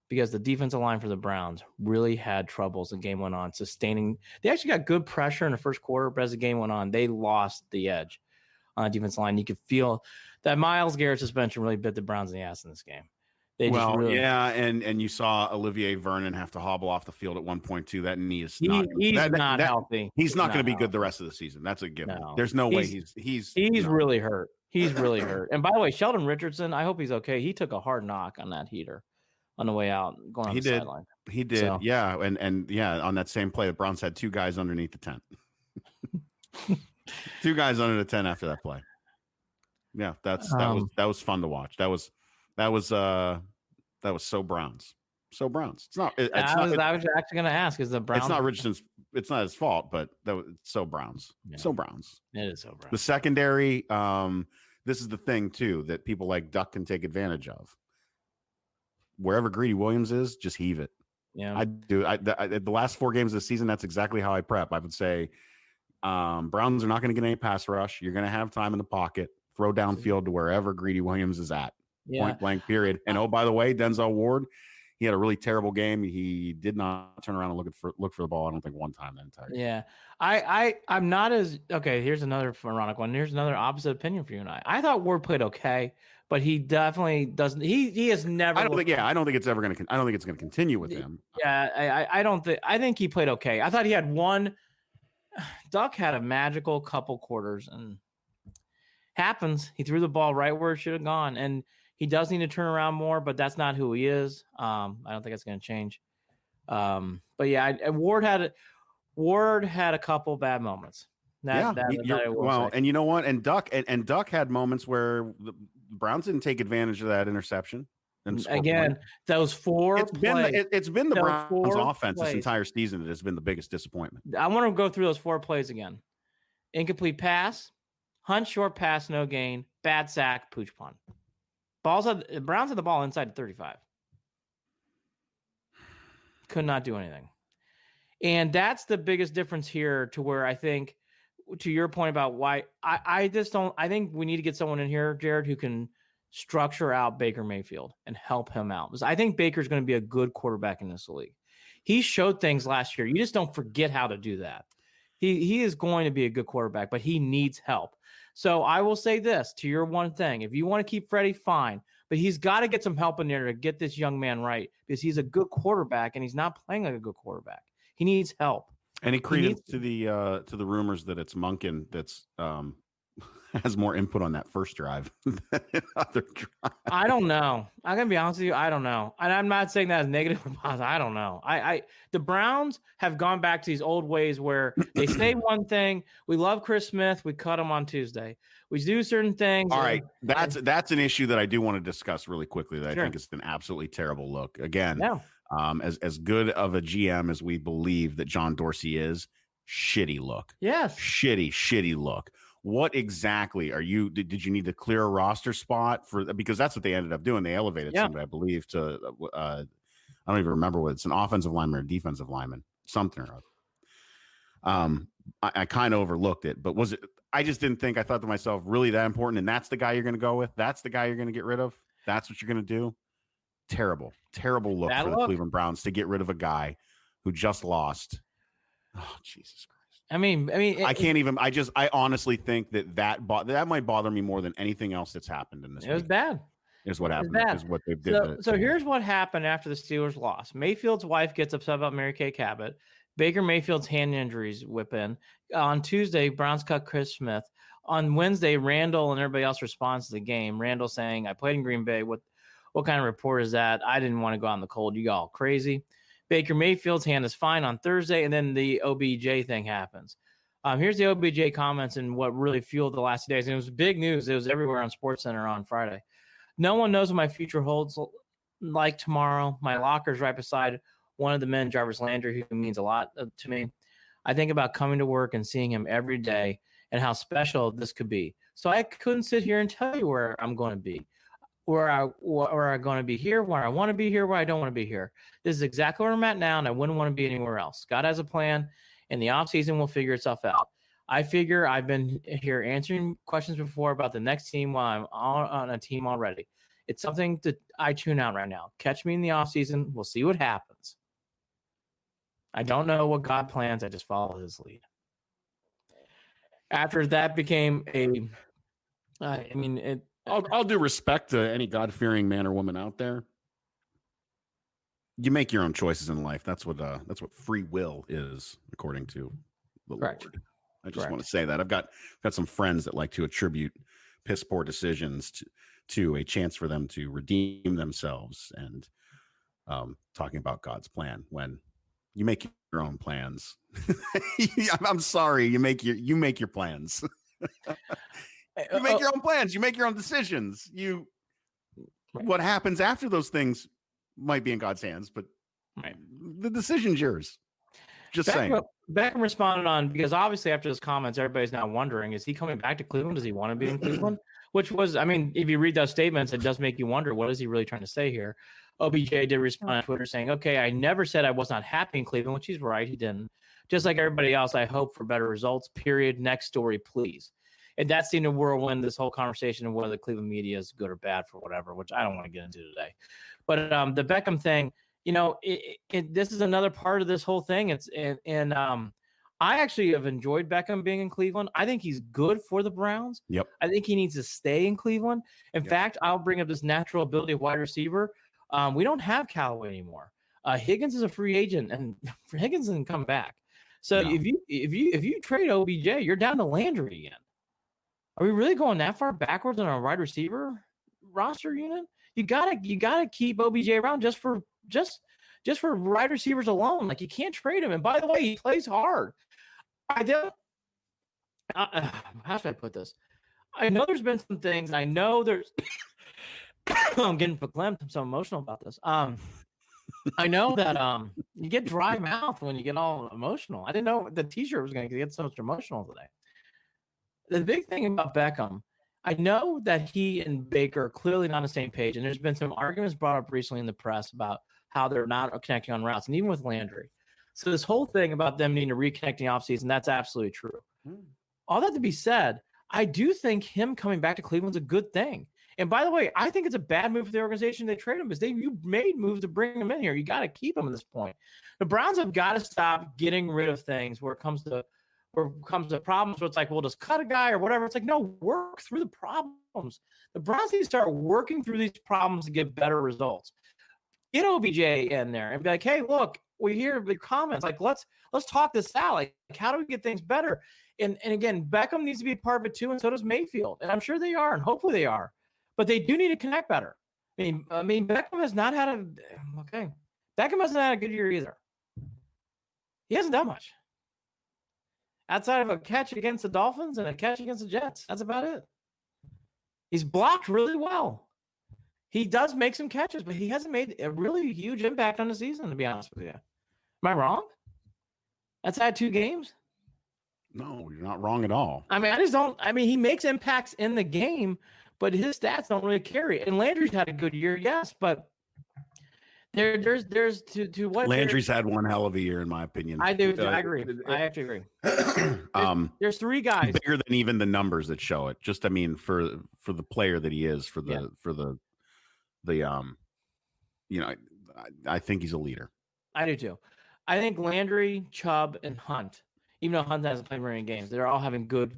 because the defensive line for the Browns really had troubles as the game went on, sustaining. They actually got good pressure in the first quarter, but as the game went on, they lost the edge on the defensive line. You could feel that Myles Garrett suspension really bit the Browns in the ass in this game. And you saw Olivier Vernon have to hobble off the field at one point too. That knee is not healthy. He's not going to be good the rest of the season. That's a given. No. There's no way he's really hurt. He's really hurt. And by the way, Sheldon Richardson, I hope he's okay. He took a hard knock on that heater on the way out, going on He the did. sideline. He did. So- Yeah. And yeah, on that same play, the Browns had 2 guys underneath the tent. 2 guys under the tent after that play. Yeah, that was fun to watch. That was so Browns. So Browns. I was actually going to ask, is the Browns? It's not Richardson's. It's not his fault, but it's so Browns. Yeah. So Browns. It is so Browns. The secondary. This is the thing too that people like Duck can take advantage of. Wherever Greedy Williams is, just heave it. Yeah, I do. The last 4 games of the season, that's exactly how I prep. I would say, Browns are not going to get any pass rush. You're going to have time in the pocket. Throw downfield to wherever Greedy Williams is at. Yeah. Point blank. Period. And oh, by the way, Denzel Ward, he had a really terrible game. He did not turn around and look for the ball. I don't think one time that entire game. Yeah. I'm not as okay. Here's another moronic one. Here's another opposite opinion for you and I. I thought Ward played okay, but he definitely doesn't. He has never. I don't think it's ever going to. I don't think it's going to continue with him. Yeah, I don't think. I think he played okay. I thought he had one. Duck had a magical couple quarters, and happens. He threw the ball right where it should have gone, and he does need to turn around more, but that's not who he is. I don't think it's going to change. But yeah, Ward had a couple bad moments. And you know what? And Duck had moments where the Browns didn't take advantage of that interception. And again, those 4 plays. It's been the Browns' offense this entire season that has been the biggest disappointment. I want to go through those 4 plays again. Incomplete pass, hunt short pass, no gain, bad sack, pooch punt. Browns had the ball inside the 35. Could not do anything. And that's the biggest difference here, to where I think, to your point about why I think we need to get someone in here, Jared, who can structure out Baker Mayfield and help him out. Because I think Baker's going to be a good quarterback in this league. He showed things last year. You just don't forget how to do that. He is going to be a good quarterback, but he needs help. So I will say this to your one thing. If you want to keep Freddie, fine. But he's got to get some help in there to get this young man right, because he's a good quarterback and he's not playing like a good quarterback. He needs help. Any credence to the rumors that it's Monken that's has more input on that first drive than other drives? I don't know. I'm gonna be honest with you. I don't know, and I'm not saying that as negative or positive. I don't know. The Browns have gone back to these old ways where they say one thing. We love Chris Smith. We cut him on Tuesday. We do certain things. All right, that's an issue that I do want to discuss really quickly. That I think is an absolutely terrible look. Again, as good of a GM as we believe that John Dorsey is, shitty look. Yes, shitty look. What exactly are you? Did you need to clear a roster spot for? Because that's what they ended up doing. They elevated somebody, I believe, to I don't even remember what it's an offensive lineman or defensive lineman, something or other. I kind of overlooked it, but was it? I just didn't think. I thought to myself, really that important? And that's the guy you're going to go with. That's the guy you're going to get rid of. That's what you're going to do. Terrible look for the Cleveland Browns to get rid of a guy who just lost. Oh, Jesus Christ. I mean, I honestly think that might bother me more than anything else that's happened in this. It was bad. Is what happened. Is what they did. So here's what happened after the Steelers lost. Mayfield's wife gets upset about Mary Kay Cabot. Baker Mayfield's hand injuries whip in. On Tuesday, Browns cut Chris Smith. On Wednesday, Randall and everybody else responds to the game. Randall saying, "I played in Green Bay. What kind of report is that? I didn't want to go out in the cold. You got all crazy." Baker Mayfield's hand is fine on Thursday, and then the OBJ thing happens. Here's the OBJ comments and what really fueled the last 2 days. And it was big news. It was everywhere on SportsCenter on Friday. "No one knows what my future holds like tomorrow. My locker's right beside one of the men, Jarvis Landry, who means a lot to me. I think about coming to work and seeing him every day and how special this could be. So I couldn't sit here and tell you where I'm going to be, where I'm going to be here, where I want to be here, where I don't want to be here. This is exactly where I'm at now, and I wouldn't want to be anywhere else. God has a plan, and the offseason will figure itself out. I figure I've been here answering questions before about the next team while I'm on a team already. It's something that I tune out right now. Catch me in the offseason. We'll see what happens. I don't know what God plans. I just follow his lead." After that became I'll do respect to any God-fearing man or woman out there. You make your own choices in life. That's what free will is, according to the Correct. Lord. I just want to say that I've got some friends that like to attribute piss poor decisions to a chance for them to redeem themselves, and talking about God's plan when you make your own plans. I'm sorry, you make your plans. You make your own plans. You make your own decisions. What happens after those things might be in God's hands, but the decision's yours. Just saying. Beckham responded on, because obviously after his comments, everybody's now wondering, is he coming back to Cleveland? Does he want to be in Cleveland? Which was, I mean, if you read those statements, it does make you wonder, what is he really trying to say here? OBJ did respond on Twitter saying, okay, I never said I was not happy in Cleveland, which he's right. He didn't. Just like everybody else, I hope for better results, period. Next story, please. And that seemed to whirlwind this whole conversation of whether the Cleveland media is good or bad for whatever, which I don't want to get into today. But the Beckham thing, this is another part of this whole thing. I actually have enjoyed Beckham being in Cleveland. I think he's good for the Browns. Yep. I think he needs to stay in Cleveland. In fact, I'll bring up this natural ability of wide receiver. We don't have Callaway anymore. Higgins is a free agent, and Higgins didn't come back. So if you trade OBJ, you're down to Landry again. Are we really going that far backwards on our wide receiver roster unit? You gotta keep OBJ around just for wide receivers alone. Like, you can't trade him. And by the way, he plays hard. How should I put this? I know there's been some things. I know there's. I'm getting verklempt. I'm so emotional about this. I know that you get dry mouth when you get all emotional. I didn't know the T-shirt was going to get so much emotional today. The big thing about Beckham, I know that he and Baker are clearly not on the same page, and there's been some arguments brought up recently in the press about how they're not connecting on routes, and even with Landry. So this whole thing about them needing to reconnect in the offseason, that's absolutely true. All that to be said, I do think him coming back to Cleveland's a good thing. And by the way, I think it's a bad move for the organization they trade him, because you made moves to bring him in here. You got to keep him at this point. The Browns have got to stop getting rid of things where it comes to problems where it's like, well, just cut a guy or whatever. It's like, no, work through the problems. The Browns need to start working through these problems to get better results. Get OBJ in there and be like, hey, look, we hear the comments. Like, let's talk this out. Like, how do we get things better? And again, Beckham needs to be part of it too, and so does Mayfield. And I'm sure they are, and hopefully they are. But they do need to connect better. I mean, Beckham has not had Beckham hasn't had a good year either. He hasn't done much. Outside of a catch against the Dolphins and a catch against the Jets. That's about it. He's blocked really well. He does make some catches, but he hasn't made a really huge impact on the season, to be honest with you. Am I wrong? That's had 2 games? No, you're not wrong at all. I mean, he makes impacts in the game, but his stats don't really carry it. And Landry's had a good year, yes, but there's to what Landry's had one hell of a year, in my opinion. I do. I agree. I have to agree. There's 3 guys bigger than even the numbers that show it. Just, I mean, for the player that he is, I think he's a leader. I do too. I think Landry, Chubb, and Hunt, even though Hunt hasn't played very many games, they're all having good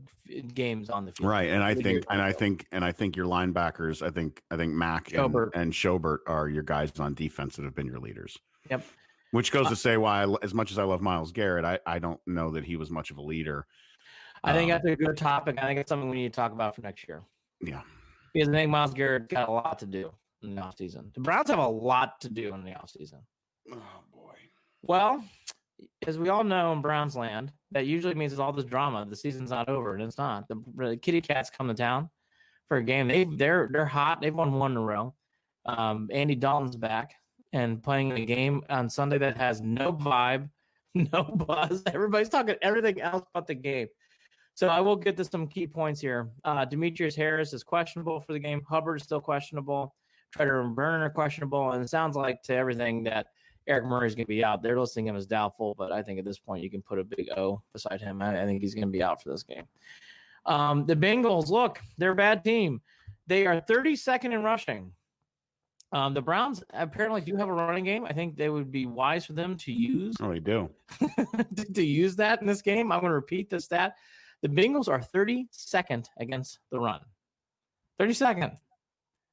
games on the field. Right, and I think your linebackers, I think Mack and Schobert are your guys on defense that have been your leaders. Yep. Which goes to say why, as much as I love Myles Garrett, I don't know that he was much of a leader. I think that's a good topic. I think it's something we need to talk about for next year. Yeah. Because I think Myles Garrett got a lot to do in the offseason. The Browns have a lot to do in the offseason. Oh, boy. Well, as we all know in Browns land, that usually means there's all this drama. The season's not over, and it's not. The Kitty Cats come to town for a game. They're hot. They've won 1 in a row. Andy Dalton's back and playing a game on Sunday that has no vibe, no buzz. Everybody's talking everything else but the game. So I will get to some key points here. Demetrius Harris is questionable for the game. Hubbard is still questionable. Treader and Vernon are questionable. And it sounds like to everything that Eric Murray is going to be out. They're listing him as doubtful, but I think at this point you can put a big O beside him. I think he's going to be out for this game. The Bengals, look, they're a bad team. They are 32nd in rushing. The Browns apparently do have a running game. I think they would be wise for them to use. Oh, they do. to use that in this game. I'm going to repeat the stat. The Bengals are 32nd against the run. 32nd.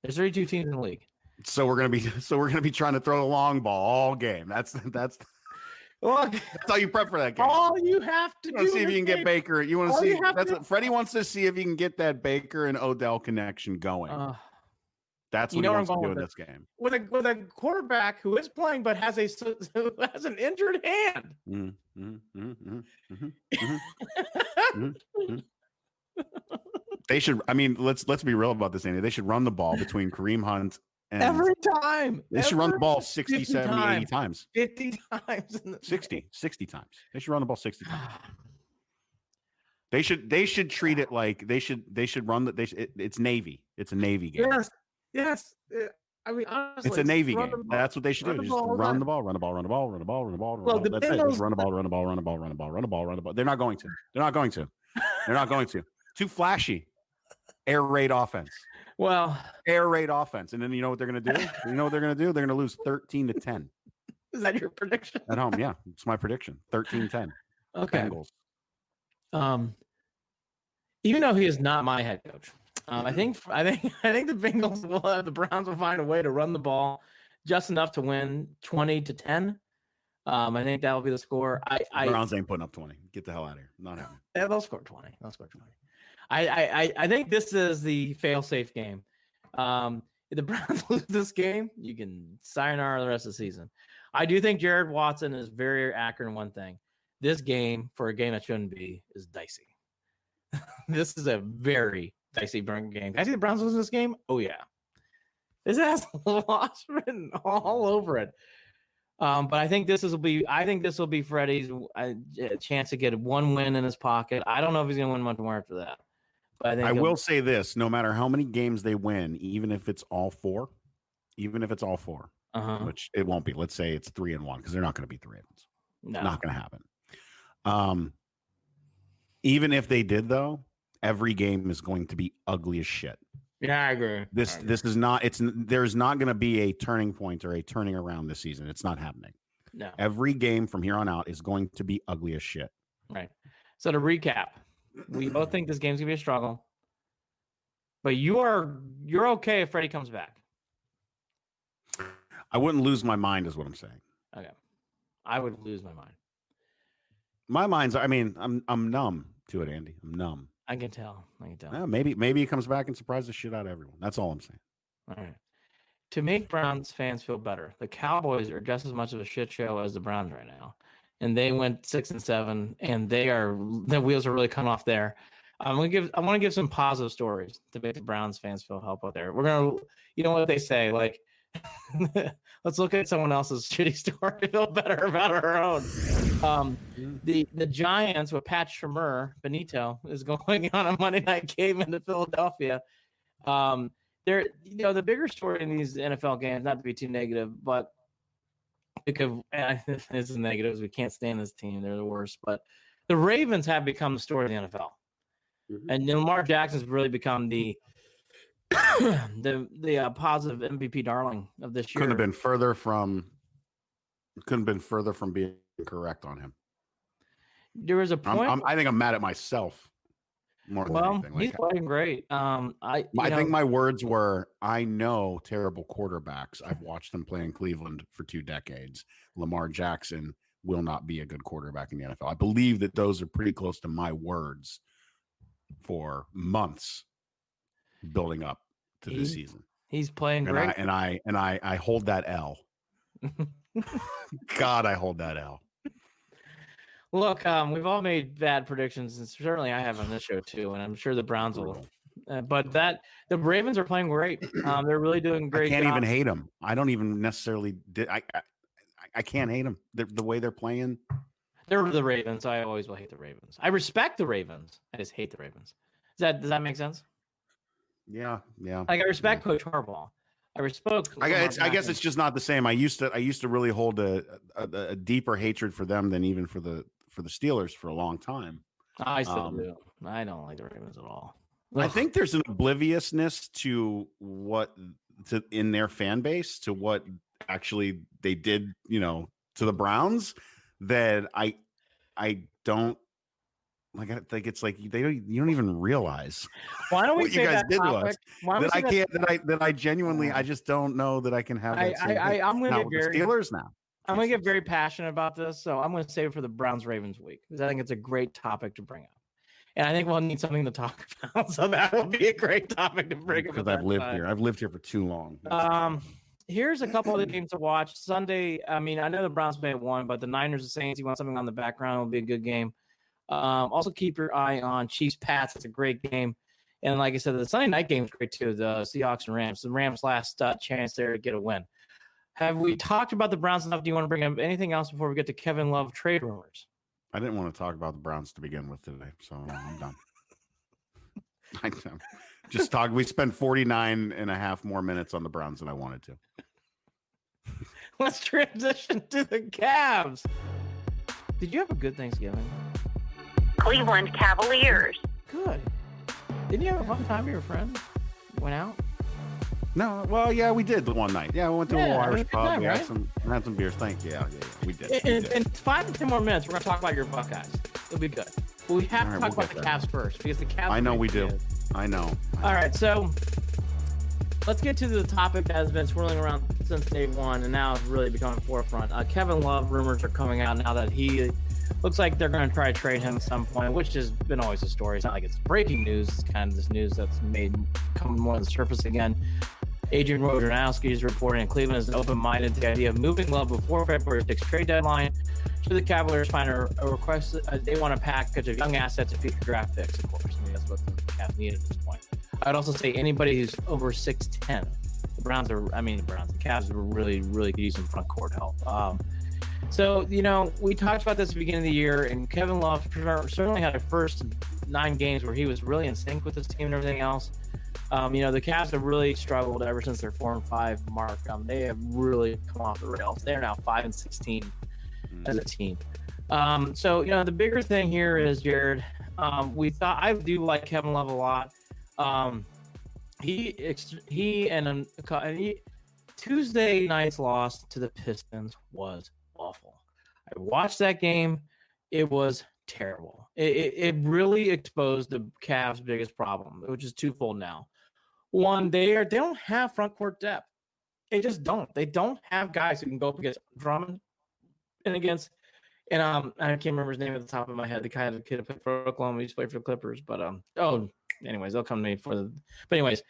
There's 32 teams in the league. So we're gonna be trying to throw the long ball all game. That's Look, that's how you prep for that game. All you have to do. See if you can get Baker. You want to see? Freddie wants to see if you can get that Baker and Odell connection going. That's You what know he where wants I'm to do going in with this game. With a quarterback who is playing but has an injured hand. Mhm, mhm, mhm, mhm, mhm, mhm, mhm, mhm. They should. I mean, let's be real about this, Andy. They should run the ball between Kareem Hunt and Every time. they should run the ball 60, 50 70, 80 times. 50 times. 60 times. They should run the ball 60 times. They should treat it like they should run it's Navy. It's a Navy game. Yes. I mean, honestly, It's a Navy run the game. ball. That's what they should Run do. the Just ball all the run time. the ball, run the ball, run the ball, run the ball, run the ball, run Well, the ball. the That's it. Just Bengals- run the ball, run the ball, run the ball, run the ball, run the ball, run the ball. They're not going to. They're not going to. They're not going to. Too flashy. Air raid offense. Well, Air raid offense. And then you know what they're going to do? You know what they're going to do? They're going to lose 13-10 is that your prediction? at home. Yeah, it's my prediction. 13-10. Okay. Bengals. Even though he is not my head coach, I think the Bengals will have the Browns will find a way to run the ball just enough to win 20-10. I think that will be the score. Browns ain't putting up 20. Get the hell out of here. Not happening. Yeah, they'll score 20. I think this is the fail-safe game. If the Browns lose this game, you can sayonara the rest of the season. I do think Jared Watson is very accurate in one thing. This game, for a game that shouldn't be, is dicey. This is a very dicey game. Can I see the Browns losing this game? Oh, yeah. This has loss written all over it. But I think this will be Freddie's chance to get one win in his pocket. I don't know if he's going to win much more after that. But I will say this: no matter how many games they win, even if it's all four, which it won't be. Let's say it's 3-1 because they're not going to beat the Ravens. No. Not going to happen. Even if they did, though, every game is going to be ugly as shit. Yeah, I agree. This is not. There's not going to be a turning point or a turning around this season. It's not happening. No. Every game from here on out is going to be ugly as shit. Right. So to recap, we both think this game's gonna be a struggle, but you're okay if Freddie comes back. I wouldn't lose my mind, is what I'm saying. Okay. I would lose my mind. My mind's. I mean, I'm numb to it, Andy. I'm numb. I can tell. Maybe he comes back and surprises the shit out of everyone. That's all I'm saying. All right. To make Browns fans feel better, the Cowboys are just as much of a shit show as the Browns right now, and they went 6-7, and the wheels are really coming off there. I want to give some positive stories to make the Browns fans feel help out there. We're gonna, you know what they say, like, let's look at someone else's shitty story to feel better about our own. The Giants with Pat Shurmur, Benito, is going on a Monday night game into Philadelphia. They're, the bigger story in these NFL games, not to be too negative, but because this is negatives, we can't stand this team. They're the worst. But the Ravens have become the story of the NFL. Mm-hmm. And Lamar Jackson's really become the positive MVP darling of this year. Couldn't have been further from being correct on him. There was a point. I think I'm mad at myself more than anything. He's playing great. I think my words were, I know terrible quarterbacks. I've watched them play in Cleveland for 2 decades. Lamar Jackson will not be a good quarterback in the NFL. I believe that those are pretty close to my words for months building up to this season. He's playing great. And I hold that L. God, I hold that L. Look, we've all made bad predictions, and certainly I have on this show too, and I'm sure the Browns will. But the Ravens are playing great. They're really doing great. I can't even hate them. I don't even necessarily. I can't hate them. The way they're playing. They're the Ravens. I always will hate the Ravens. I respect the Ravens. I just hate the Ravens. Does that make sense? Yeah. Like, I respect Coach Harbaugh. I respect. I guess it's just not the same. I used to really hold a deeper hatred for them than even for the Steelers for a long time. I still do. I don't like the Ravens at all. I think there's an obliviousness to in their fan base to what actually they did, to the Browns, that I don't like. I think it's like you don't even realize why don't we what you guys did to us. That I genuinely, I just don't know that I can have that. I'm going to get Steelers now. I'm going to get very passionate about this, so I'm going to save it for the Browns-Ravens week because I think it's a great topic to bring up. And I think we'll need something to talk about. So that will be a great topic to bring up. Because I've lived here. I've lived here for too long. Here's a couple of the games to watch. Sunday, I mean, I know the Browns may have won, but the Niners and Saints, you want something on the background, will be a good game. Also keep your eye on Chiefs Pats. It's a great game. And like I said, the Sunday night game is great too. The Seahawks and Rams. The Rams' last chance there to get a win. Have we talked about the Browns enough? Do you want to bring up anything else before we get to Kevin Love trade rumors? I didn't want to talk about the Browns to begin with today, so I'm done. Just talk. We spent 49 and a half more minutes on the Browns than I wanted to. Let's transition to the Cavs. Did you have a good Thanksgiving? Cleveland Cavaliers. Good. Didn't you have a fun time with your friends? Went out? No, well, yeah, we did the one night. Yeah, we went to a little Irish pub. Time, We right? had some beers. Thank you. Yeah, we did. In 5 to 10 more minutes, we're going to talk about your Buckeyes. It'll be good. But we have to talk about the Cavs first because the Cavs. I know we do. I know. All right, so let's get to the topic that has been swirling around since day one, and now it's really becoming forefront. Kevin Love rumors are coming out now that he looks like they're going to try to trade him at some point, which has been always a story. It's not like it's breaking news. It's kind of this news that's made come more to the surface again. Adrian Wojnarowski is reporting that Cleveland is open-minded to the idea of moving Love before February 6th trade deadline. Should the Cavaliers find a request, they want a package of young assets and future draft picks, of course. I mean, that's what the Cavs need at this point. I'd also say anybody who's over 6'10". The Cavs are really, really could use some front court help. So, we talked about this at the beginning of the year, and Kevin Love certainly had a first 9 games where he was really in sync with his team and everything else. The Cavs have really struggled ever since their 4-5 mark. They have really come off the rails. They're now 5-16 as a team. The bigger thing here is, Jared, I do like Kevin Love a lot. Tuesday night's loss to the Pistons was awful. I watched that game. It was terrible. It really exposed the Cavs' biggest problem, which is twofold now. One, they don't have front court depth. They just don't. They don't have guys who can go up against Drummond and against I can't remember his name at the top of my head. The guy, the kid who played for Oklahoma, he used to play for the Clippers. But anyways, they'll come to me for the. But anyways,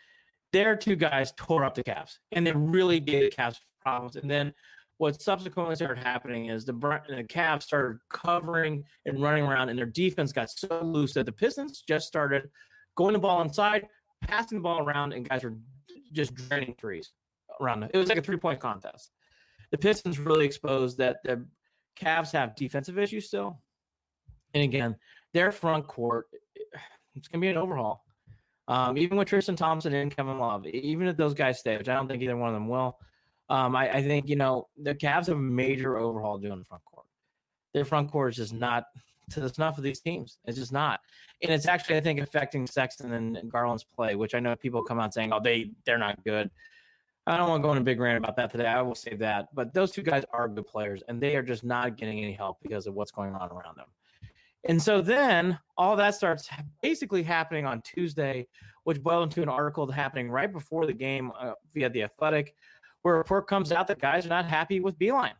their 2 guys tore up the Cavs, and they really gave the Cavs problems. And then what subsequently started happening is the Cavs started covering and running around, and their defense got so loose that the Pistons just started going the ball inside, passing the ball around, and guys were just draining threes around. It was like a 3-point contest. The Pistons really exposed that the Cavs have defensive issues still. And again, their front court, it's going to be an overhaul. Even with Tristan Thompson and Kevin Love, even if those guys stay, which I don't think either one of them will, I think, the Cavs have a major overhaul doing the front court. Their front court is just not to the snuff of these teams. It's just not. And it's actually, I think, affecting Sexton and Garland's play, which I know people come out saying, they're not good. I don't want to go on a big rant about that today. I will save that. But those 2 guys are good players, and they are just not getting any help because of what's going on around them. And so then all that starts basically happening on Tuesday, which boiled into an article happening right before the game via The Athletic, where a report comes out that guys are not happy with Beilein.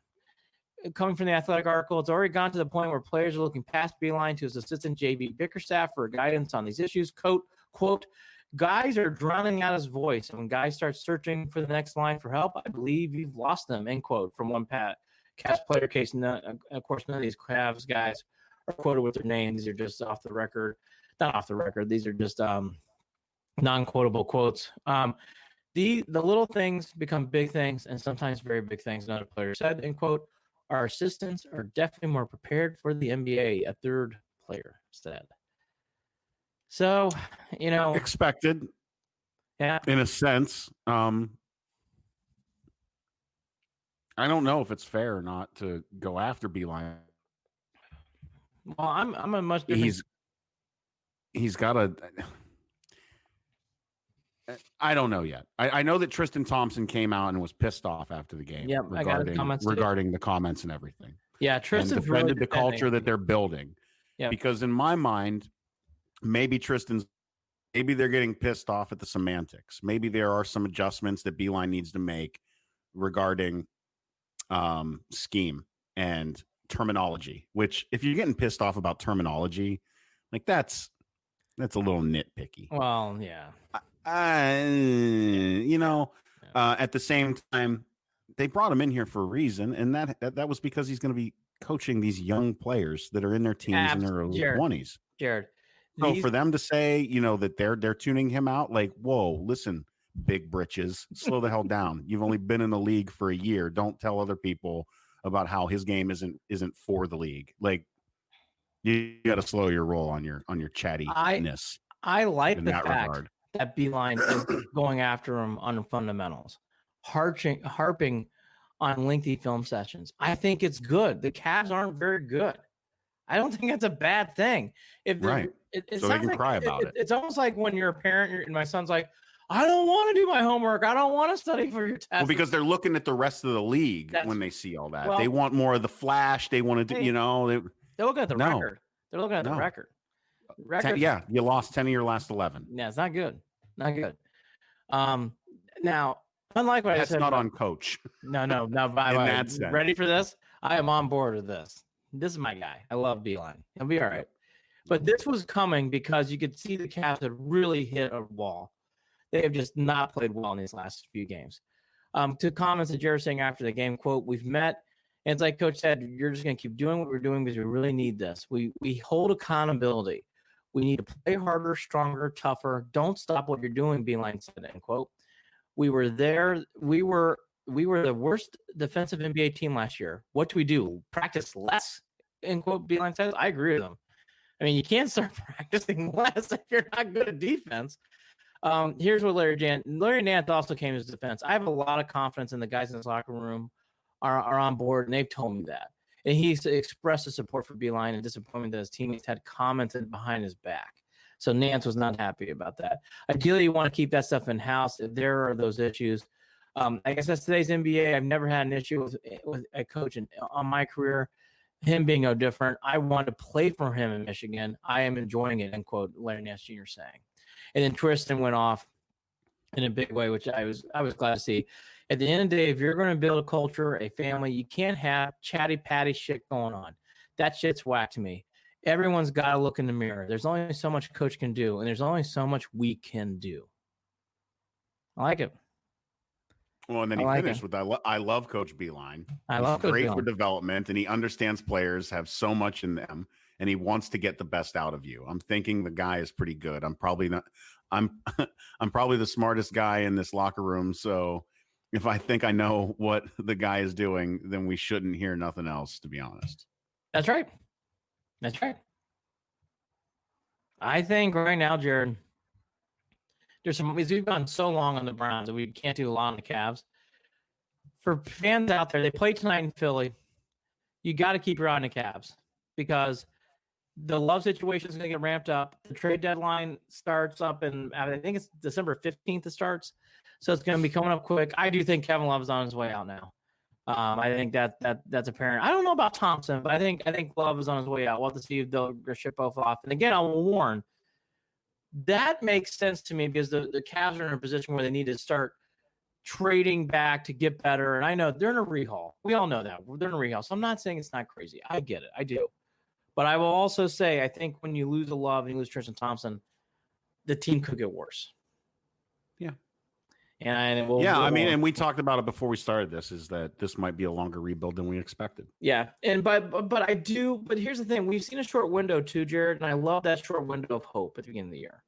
Coming from the Athletic article, it's already gone to the point where players are looking past Beilein to his assistant JB Bickerstaff for guidance on these issues. Quote, guys are drowning out his voice, and when guys start searching for the next line for help, I believe you've lost them, end quote, from one Cavs player case. Of course, none of these Cavs guys are quoted with their names. These are just off the record. Not off the record. These are just non-quotable quotes. The little things become big things, and sometimes very big things. Another player said, end quote, our assistants are definitely more prepared for the NBA, a third player said. So, expected. Yeah. In a sense. I don't know if it's fair or not to go after Beilein. Well, I'm a much different. He's got a. I don't know yet. I know that Tristan Thompson came out and was pissed off after the game. Yep, regarding the comments and everything. Yeah, Tristan defended really the culture that they're building. Yeah, because in my mind, maybe they're getting pissed off at the semantics. Maybe there are some adjustments that Beilein needs to make regarding scheme and terminology. Which, if you're getting pissed off about terminology, like that's That's a little nitpicky. Well, yeah. At the same time, they brought him in here for a reason, and that was because he's going to be coaching these young players that are in their teens and their early 20s. Jared. So for them to say, that they're tuning him out, like, whoa, listen, big britches, slow the hell down. You've only been in the league for a year. Don't tell other people about how his game isn't for the league. Like, you got to slow your roll on your chattiness. I like in the that fact regard. that Beilein is going after him on fundamentals, harping on lengthy film sessions. I think it's good. The Cavs aren't very good. I don't think that's a bad thing. Right. So they can cry about it. It's almost like when you're a parent and my son's like, I don't want to do my homework. I don't want to study for your test. Well, because they're looking at the rest of the league when they see all that. They want more of the flash. They want to do, they're looking at the record. They're looking at the record. You lost 10 of your last 11. Yeah, it's not good. Not good. Now, unlike what I said. That's not on coach. No. By the way, ready for this? I am on board with this. This is my guy. I love Beilein. He'll be all right. But this was coming because you could see the Cavs had really hit a wall. They have just not played well in these last few games. To comments that Jared saying after the game, quote, we've met. And it's like Coach said, you're just going to keep doing what we're doing because we really need this. We hold accountability. We need to play harder, stronger, tougher. Don't stop what you're doing, Beilein said, end quote. We were there. We were the worst defensive NBA team last year. What do we do? Practice less, end quote, Beilein says. I agree with him. I mean, you can't start practicing less if you're not good at defense. Here's what Larry Nance also came to his defense. I have a lot of confidence in the guys in this locker room are on board, and they've told me that. And he's expressed his support for Beilein and disappointment that his teammates had commented behind his back. So Nance was not happy about that. Ideally, you want to keep that stuff in-house if there are those issues. I guess that's today's NBA. I've never had an issue with a coach on my career. Him being no different. I want to play for him in Michigan. I am enjoying it, end quote, Larry Nance Jr. saying. And then Tristan went off in a big way, which I was glad to see. At the end of the day, if you're going to build a culture, a family, you can't have chatty patty shit going on. That shit's whack to me. Everyone's got to look in the mirror. There's only so much a coach can do, and there's only so much we can do. I like it. Well, and then he finished with, I love Coach Beilein. He's great for development, and he understands players have so much in them, and he wants to get the best out of you. I'm thinking the guy is pretty good. I'm probably the smartest guy in this locker room, so if I think I know what the guy is doing, then we shouldn't hear nothing else, to be honest. That's right. I think right now, Jared, we've gone so long on the Browns that we can't do a lot on the Cavs. For fans out there, they play tonight in Philly. You got to keep your eye on the Cavs because the Love situation is going to get ramped up. The trade deadline starts up I think it's December 15th it starts. So it's going to be coming up quick. I do think Kevin Love is on his way out now. I think that's apparent. I don't know about Thompson, but I think Love is on his way out. We'll have to see if they'll ship both off. And again, I will warn, that makes sense to me because the Cavs are in a position where they need to start trading back to get better. And I know they're in a rehaul. We all know that. They're in a rehaul. So I'm not saying it's not crazy. I get it. I do. But I will also say, I think when you lose a Love and you lose Tristan Thompson, the team could get worse. Yeah. And we talked about it before we started this, is that this might be a longer rebuild than we expected. Yeah. But here's the thing. We've seen a short window too, Jared, and I love that short window of hope at the beginning of the year.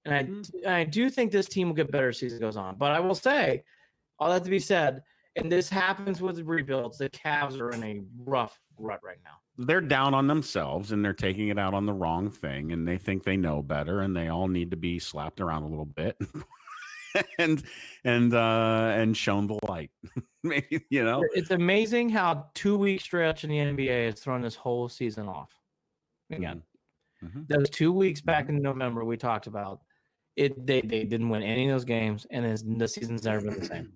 And I do think this team will get better as the season goes on. But I will say, all that to be said, and this happens with the rebuilds, the Cavs are in a rough rut right now. They're down on themselves and they're taking it out on the wrong thing, and they think they know better, and they all need to be slapped around a little bit. and shown the light. Maybe, it's amazing how 2-week stretch in the NBA has thrown this whole season off. Again, those 2 weeks back in November we talked about it. They didn't win any of those games, and the season's never been the same.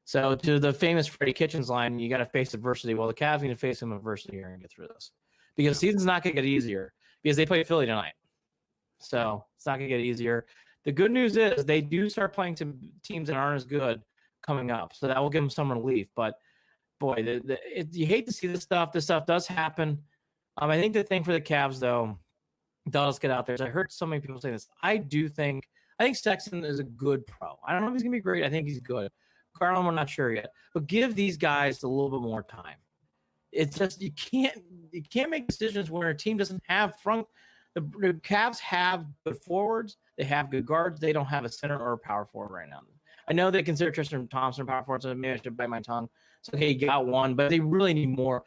So to the famous Freddie Kitchens line, you got to face adversity. Well, the Cavs need to face some adversity here and get through this because the season's not going to get easier because they play Philly tonight. So it's not going to get easier. The good news is they do start playing some teams that aren't as good coming up, so that will give them some relief. But boy, you hate to see this stuff. This stuff does happen. I think the thing for the Cavs, though, they'll just get out there. So I heard so many people say this. I think Sexton is a good pro. I don't know if he's gonna be great. I think he's good. Garland, we're not sure yet, but give these guys a little bit more time. It's just you can't make decisions when a team doesn't have front. The Cavs have good forwards. They have good guards. They don't have a center or a power forward right now. I know they consider Tristan Thompson a power forward, so maybe I should bite my tongue. It's okay, you got one, but they really need more.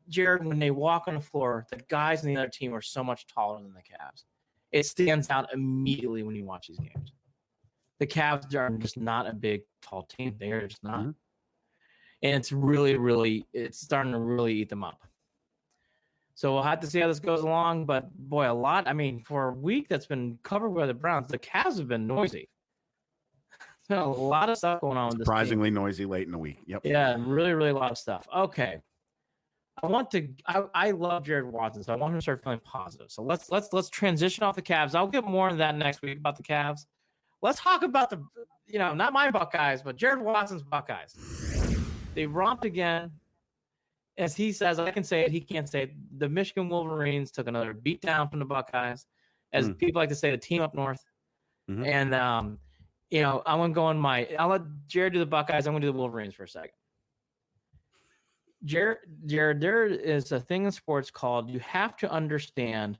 Jared, when they walk on the floor, the guys in the other team are so much taller than the Cavs. It stands out immediately when you watch these games. The Cavs are just not a big, tall team. They are just not. Mm-hmm. And it's it's starting to really eat them up. So we'll have to see how this goes along. But, boy, for a week that's been covered by the Browns, the Cavs have been noisy. There's been a lot of stuff going on with this surprisingly noisy late in the week. Yep. Yeah, really, really a lot of stuff. Okay. I love Jared Watson, so I want him to start feeling positive. So let's transition off the Cavs. I'll get more into that next week about the Cavs. Let's talk about not my Buckeyes, but Jared Watson's Buckeyes. They romped again. As he says, I can say it, he can't say it. The Michigan Wolverines took another beat down from the Buckeyes. As people like to say, the team up north. Mm-hmm. And, I'm going to go on I'll let Jared do the Buckeyes. I'm going to do the Wolverines for a second. Jared, there is a thing in sports called you have to understand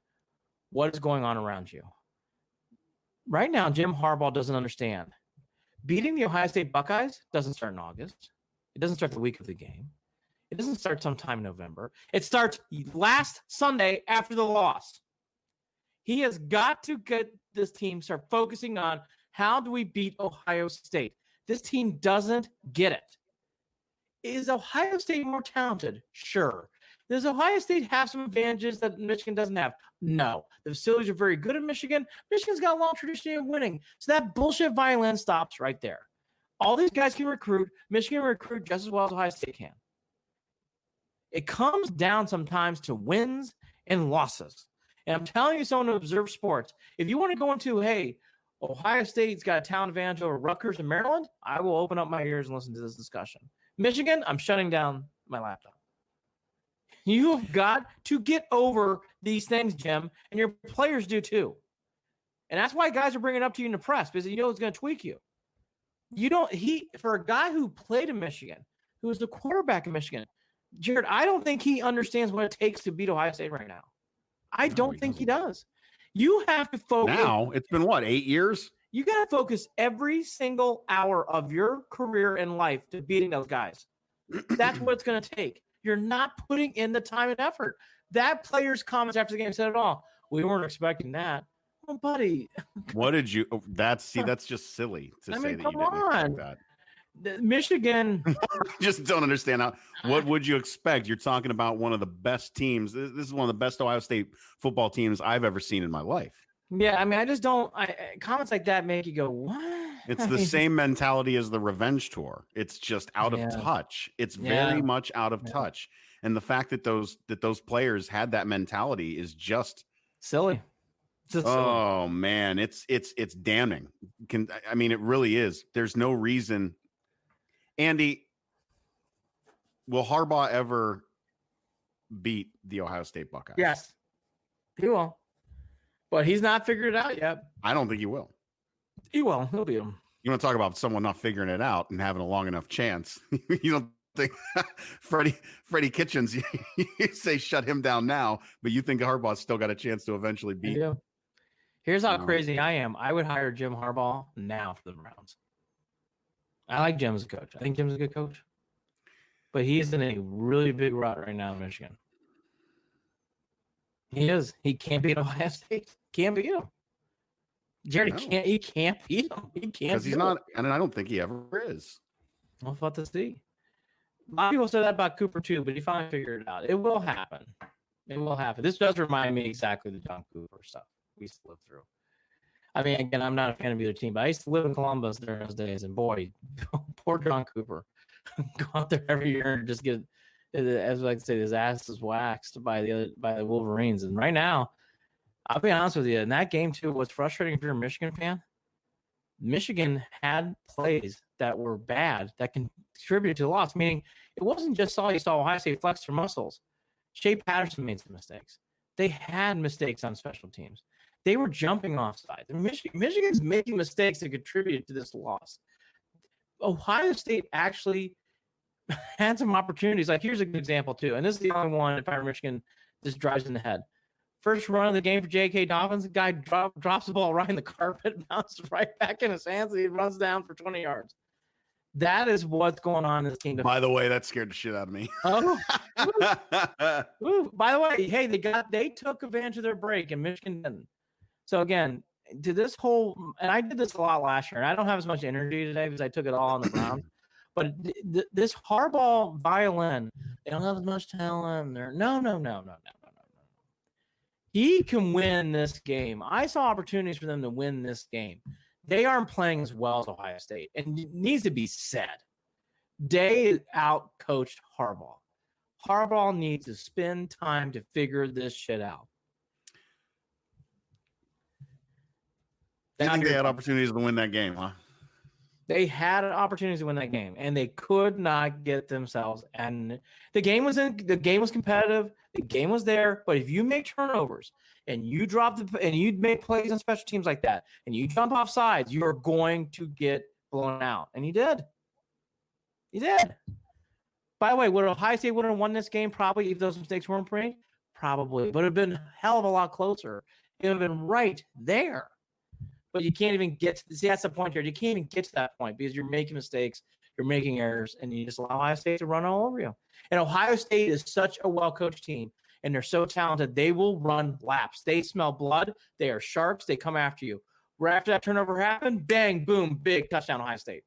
what is going on around you. Right now, Jim Harbaugh doesn't understand. Beating the Ohio State Buckeyes doesn't start in August. It doesn't start the week of the game. It doesn't start sometime in November. It starts last Sunday after the loss. He has got to get this team start focusing on how do we beat Ohio State. This team doesn't get it. Is Ohio State more talented? Sure. Does Ohio State have some advantages that Michigan doesn't have? No. The facilities are very good in Michigan. Michigan's got a long tradition of winning. So that bullshit violin stops right there. All these guys can recruit. Michigan can recruit just as well as Ohio State can. It comes down sometimes to wins and losses. And I'm telling you, someone who observes sports, if you want to go into, hey, Ohio State's got a talent advantage over Rutgers and Maryland, I will open up my ears and listen to this discussion. Michigan, I'm shutting down my laptop. You have got to get over these things, Jim, and your players do too. And that's why guys are bringing it up to you in the press, because you know it's going to tweak you. For a guy who played in Michigan, who was the quarterback in Michigan, Jared, I don't think he understands what it takes to beat Ohio State right now. I don't think he does. You have to focus. Now, it's been 8 years? You got to focus every single hour of your career and life to beating those guys. That's what it's going to take. You're not putting in the time and effort. That player's comments after the game said it all. We weren't expecting that. Well, buddy. What did you – that's just silly to say that you didn't expect that. Michigan. I just don't understand what would you expect? You're talking about one of the best teams. This is one of the best Ohio State football teams I've ever seen in my life. Yeah, I just don't. Comments like that make you go, what? It's the same mentality as the revenge tour. It's just out of touch. It's very much out of touch. And the fact that those players had that mentality is just silly. Oh man, it's damning. It really is. There's no reason. Andy, will Harbaugh ever beat the Ohio State Buckeyes? Yes, he will. But he's not figured it out yet. I don't think he will. He will. He'll beat him. You want to talk about someone not figuring it out and having a long enough chance? You don't think Freddie Kitchens, you say shut him down now, but you think Harbaugh's still got a chance to eventually beat him? Here's how crazy I am. I would hire Jim Harbaugh now for the Browns. I like Jim as a coach. I think Jim's a good coach. But he's in a really big rut right now in Michigan. He is. He can't beat Ohio State. Can't beat him. Jared, he can't beat him. He can't. Because he's not, and I don't think he ever is. We'll have to see. A lot of people said that about Cooper too, but he finally figured it out. It will happen. It will happen. This does remind me exactly of the John Cooper stuff we used to live through. Again, I'm not a fan of either team, but I used to live in Columbus during those days, and boy, poor John Cooper. Go out there every year and just get, as I like to say, his ass is waxed by the Wolverines. And right now, I'll be honest with you, in that game too, what's frustrating if you're a Michigan fan, Michigan had plays that were bad that contributed to the loss, meaning it wasn't just you saw Ohio State flex their muscles. Shea Patterson made some mistakes. They had mistakes on special teams. They were jumping off sides. Michigan's making mistakes that contributed to this loss. Ohio State actually had some opportunities. Like, here's a good example, too. And this is the only one, if I were Michigan, this drives in the head. First run of the game for J.K. Dobbins, the guy drops the ball right in the carpet, bounces right back in his hands, and he runs down for 20 yards. That is what's going on in this team. By the way, that scared the shit out of me. Oh, ooh. By the way, hey, they took advantage of their break, and Michigan didn't. So again, to this whole, and I did this a lot last year, and I don't have as much energy today because I took it all on the Browns. But this Harbaugh violin, they don't have as much talent. No. He can win this game. I saw opportunities for them to win this game. They aren't playing as well as Ohio State, and it needs to be said. They out-coached Harbaugh. Harbaugh needs to spend time to figure this shit out. I think they had opportunities to win that game, huh? They had opportunities to win that game, and they could not get themselves. And the game was competitive. The game was there. But if you make turnovers and you make plays on special teams like that, and you jump off sides, you are going to get blown out. And he did. He did. By the way, would Ohio State would have won this game probably if those mistakes weren't made? Probably, but it would have been a hell of a lot closer. It would have been right there. But you can't even get to, see, that's the point here. You can't even get to that point because you're making mistakes, you're making errors, and you just allow Ohio State to run all over you. And Ohio State is such a well-coached team, and they're so talented. They will run laps. They smell blood. They are sharks. They come after you. Right after that turnover happened, bang, boom, big touchdown, Ohio State.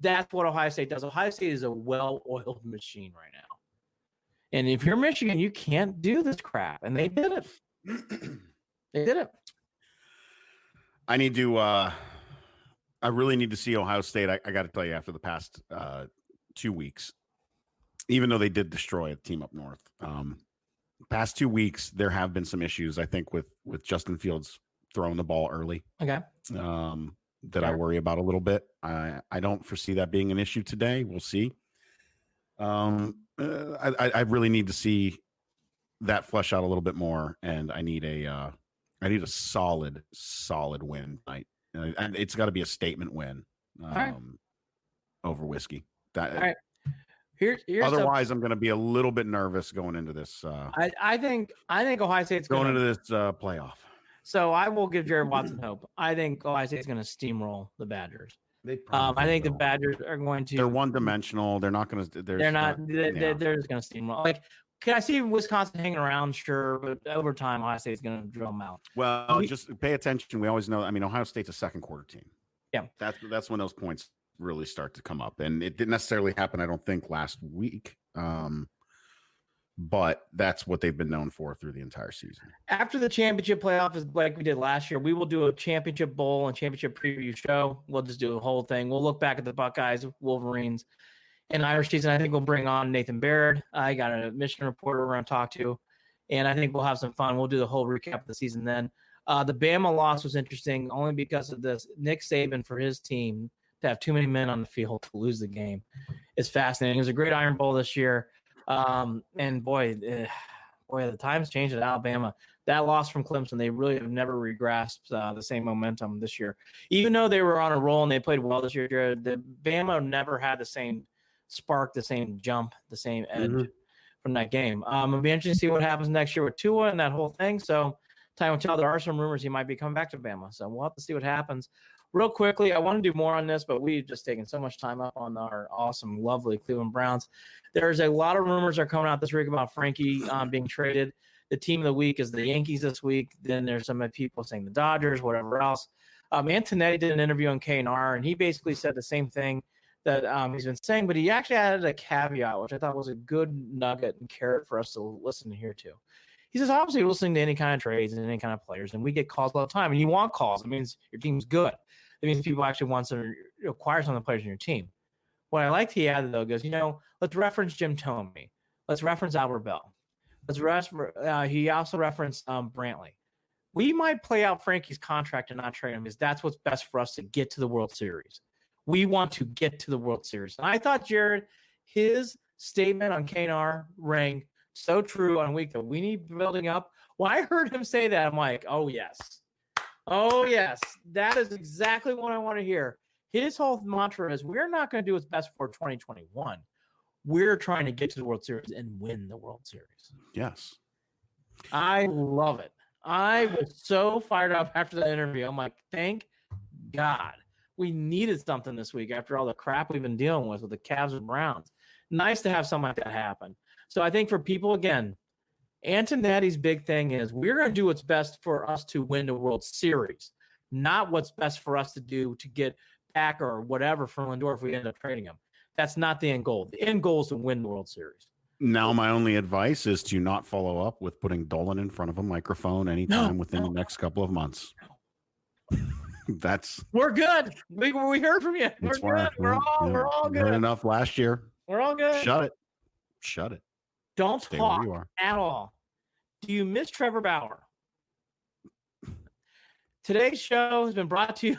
That's what Ohio State does. Ohio State is a well-oiled machine right now. And if you're Michigan, you can't do this crap. And they did it. They did it. I really need to see Ohio State. I got to tell you, after the past 2 weeks, even though they did destroy a team up north, past 2 weeks, there have been some issues, I think, with Justin Fields throwing the ball early. Okay. That I worry about a little bit. I don't foresee that being an issue today. We'll see. I really need to see that flesh out a little bit more, and I need a solid win tonight. And it's got to be a statement win over whiskey. That, all right. Here's otherwise, I'm going to be a little bit nervous going into this. I think Ohio State's going into this playoff. So I will give Jared Watson hope. I think Ohio State's going to steamroll the Badgers. I think the Badgers are going to. They're one-dimensional. They're not going to. They're just going to steamroll. Like, can I see Wisconsin hanging around? Sure, but over time, Ohio State's going to drill them out. Well, just pay attention. We always know. I mean, Ohio State's a second quarter team. Yeah, that's when those points really start to come up, and it didn't necessarily happen, I don't think, last week. But that's what they've been known for through the entire season. After the championship playoff, is like we did last year, we will do a championship bowl and championship preview show. We'll just do a whole thing. We'll look back at the Buckeyes, Wolverines, and Irish season. I think we'll bring on Nathan Baird. I got a Michigan reporter we're going to talk to, and I think we'll have some fun. We'll do the whole recap of the season then. The Bama loss was interesting only because of this. Nick Saban, for his team to have too many men on the field to lose the game is fascinating. It was a great Iron Bowl this year. And boy, the times changed at Alabama. That loss from Clemson, they really have never regrasped the same momentum this year. Even though they were on a roll and they played well this year, the Bama never had the same spark, the same jump, the same edge from that game. It'll be interesting to see what happens next year with Tua and that whole thing. So time will tell. There are some rumors he might be coming back to Bama. So we'll have to see what happens. Real quickly, I want to do more on this, but we've just taken so much time up on our awesome, lovely Cleveland Browns. There's a lot of rumors that are coming out this week about Frankie being traded. The team of the week is the Yankees this week. Then there's some people saying the Dodgers, whatever else. Antonetti did an interview on K&R, and he basically said the same thing that he's been saying, but he actually added a caveat, which I thought was a good nugget and carrot for us to listen to here too. He says, obviously, you're listening to any kind of trades and any kind of players, and we get calls all the time, and you want calls. It means your team's good. It means people actually want to acquire some of the players in your team. What I liked he added, though, goes, let's reference Jim Thome. Let's reference Albert Bell. He also referenced Brantley. We might play out Frankie's contract and not trade him because that's what's best for us to get to the World Series. We want to get to the World Series. And I thought, Jared, his statement on K&R rang So true on week that we need building up. When I heard him say that, I'm like, oh, yes. Oh, yes. That is exactly what I want to hear. His whole mantra is we're not going to do what's best for 2021. We're trying to get to the World Series and win the World Series. Yes. I love it. I was so fired up after that interview. I'm like, thank God. We needed something this week after all the crap we've been dealing with the Cavs and Browns. Nice to have something like that happen. So I think for people, again, Antonetti's big thing is we're going to do what's best for us to win the World Series, not what's best for us to do to get back or whatever from Lindor if we end up trading him. That's not the end goal. The end goal is to win the World Series. Now, my only advice is to not follow up with putting Dolan in front of a microphone anytime within the next couple of months. We're good. We heard from you. We're good. We're all good. Heard enough last year. We're all good. Shut it. Don't Stay talk where you are. at all. Do you miss Trevor Bauer? Today's show has been brought to you.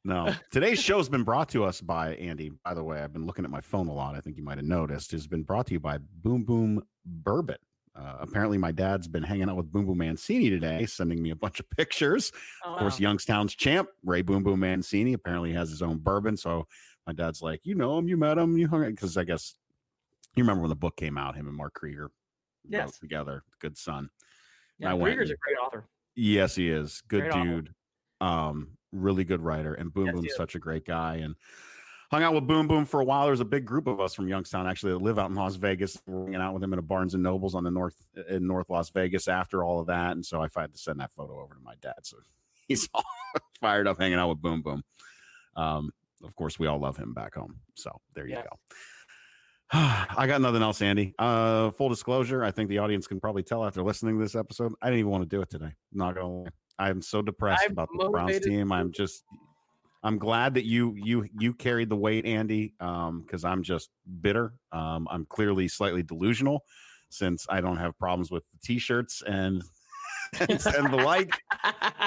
No. Today's show has been brought to us by Andy. By the way, I've been looking at my phone a lot. I think you might have noticed. It's been brought to you by Boom Boom Bourbon. Apparently, my dad's been hanging out with Boom Boom Mancini today, sending me a bunch of pictures. Of course, Youngstown's champ, Ray Boom Boom Mancini, apparently has his own bourbon. So my dad's like, you know him, you met him, you hung out. Because I guess you remember when the book came out, him and Mark Krieger wrote together, Good Son. Yeah, Krieger's a great author. Yes, he is. Good Great dude. Really good writer. And Boom Boom's such a great guy. And hung out with Boom Boom for a while. There's a big group of us from Youngstown actually that live out in Las Vegas. We're hanging out with him in a Barnes and Nobles on the in North Las Vegas after all of that. And so I had to send that photo over to my dad. So he's all fired up hanging out with Boom Boom. Of course, we all love him back home. So there you go. I got nothing else, Andy. Full disclosure, I think the audience can probably tell after listening to this episode, I didn't even want to do it today. Not gonna lie. I'm so depressed about the Browns team. I'm glad that you carried the weight, Andy, because I'm just bitter. I'm clearly slightly delusional since I don't have problems with the t-shirts and the like.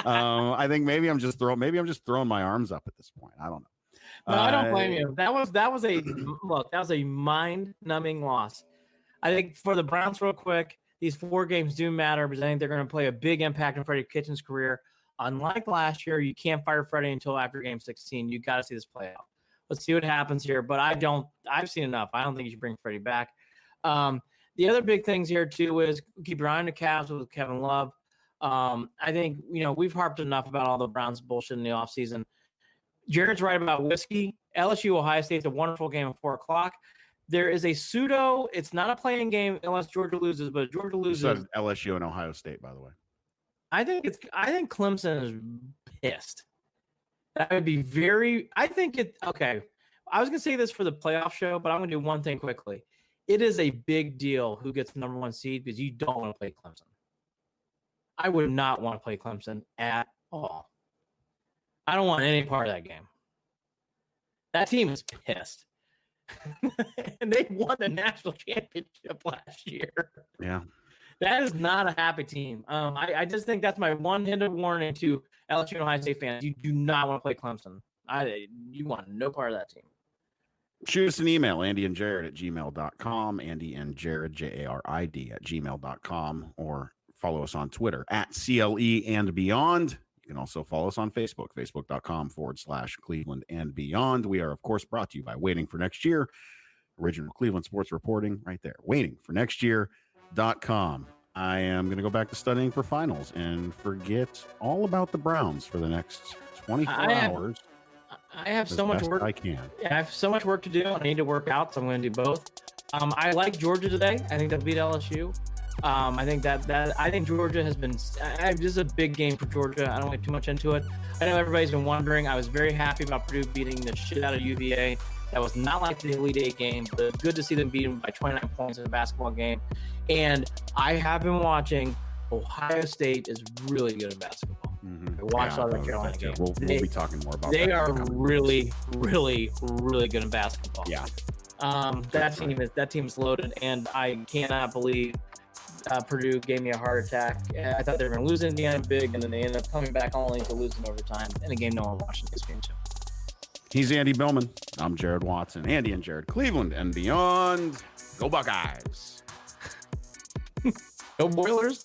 I think maybe I'm just throwing my arms up at this point. I don't know. No, I don't blame you. That was a mind-numbing loss. I think for the Browns, real quick, these 4 games do matter because I think they're going to play a big impact in Freddie Kitchens' career. Unlike last year, you can't fire Freddie until after Game 16. You got to see this play out. Let's see what happens here. But I've seen enough. I don't think you should bring Freddie back. The other big things here too is keep your eye on the Cavs with Kevin Love. I think we've harped enough about all the Browns bullshit in the offseason. Jared's right about whiskey. LSU Ohio State's a wonderful game at 4:00. There is a pseudo. It's not a playing game unless Georgia loses, but Georgia loses. You said LSU and Ohio State, by the way. I think Clemson is pissed. That would be very. I think it. Okay, I was gonna say this for the playoff show, but I'm gonna do one thing quickly. It is a big deal who gets the number 1 seed because you don't want to play Clemson. I would not want to play Clemson at all. I don't want any part of that game. That team is pissed. And they won the national championship last year. Yeah. That is not a happy team. I just think that's my one hint of warning to LSU and Ohio State fans. You do not want to play Clemson. You want no part of that team. Shoot us an email, andyandjared@gmail.com, Andy and Jared, Jarid @gmail.com, or follow us on Twitter @CLE and Beyond. You can also follow us on Facebook, facebook.com/Cleveland and Beyond. We are, of course, brought to you by Waiting for Next Year, original Cleveland sports reporting right there. waitingfornextyear.com. I am going to go back to studying for finals and forget all about the Browns for the next 24 hours. I have so much work. I can. I have so much work to do. I need to work out, so I'm going to do both. I like Georgia today. I think they'll beat LSU. I think I think Georgia has been. This is a big game for Georgia. I don't get too much into it. I know everybody's been wondering. I was very happy about Purdue beating the shit out of UVA. That was not like the Elite Eight game, but good to see them beat them by 29 points in a basketball game. And I have been watching. Ohio State is really good in basketball. I watched all the Carolina games. We'll be talking more about that. They are really, really, really good in basketball. Yeah. That team is loaded, and I cannot believe Purdue gave me a heart attack. I thought they were going to lose Indiana big, and then they ended up coming back only to lose in overtime in a game no one watched in this game too. He's Andy Billman. I'm Jared Watson. Andy and Jared, Cleveland and beyond. Go Buckeyes. Go Boilers.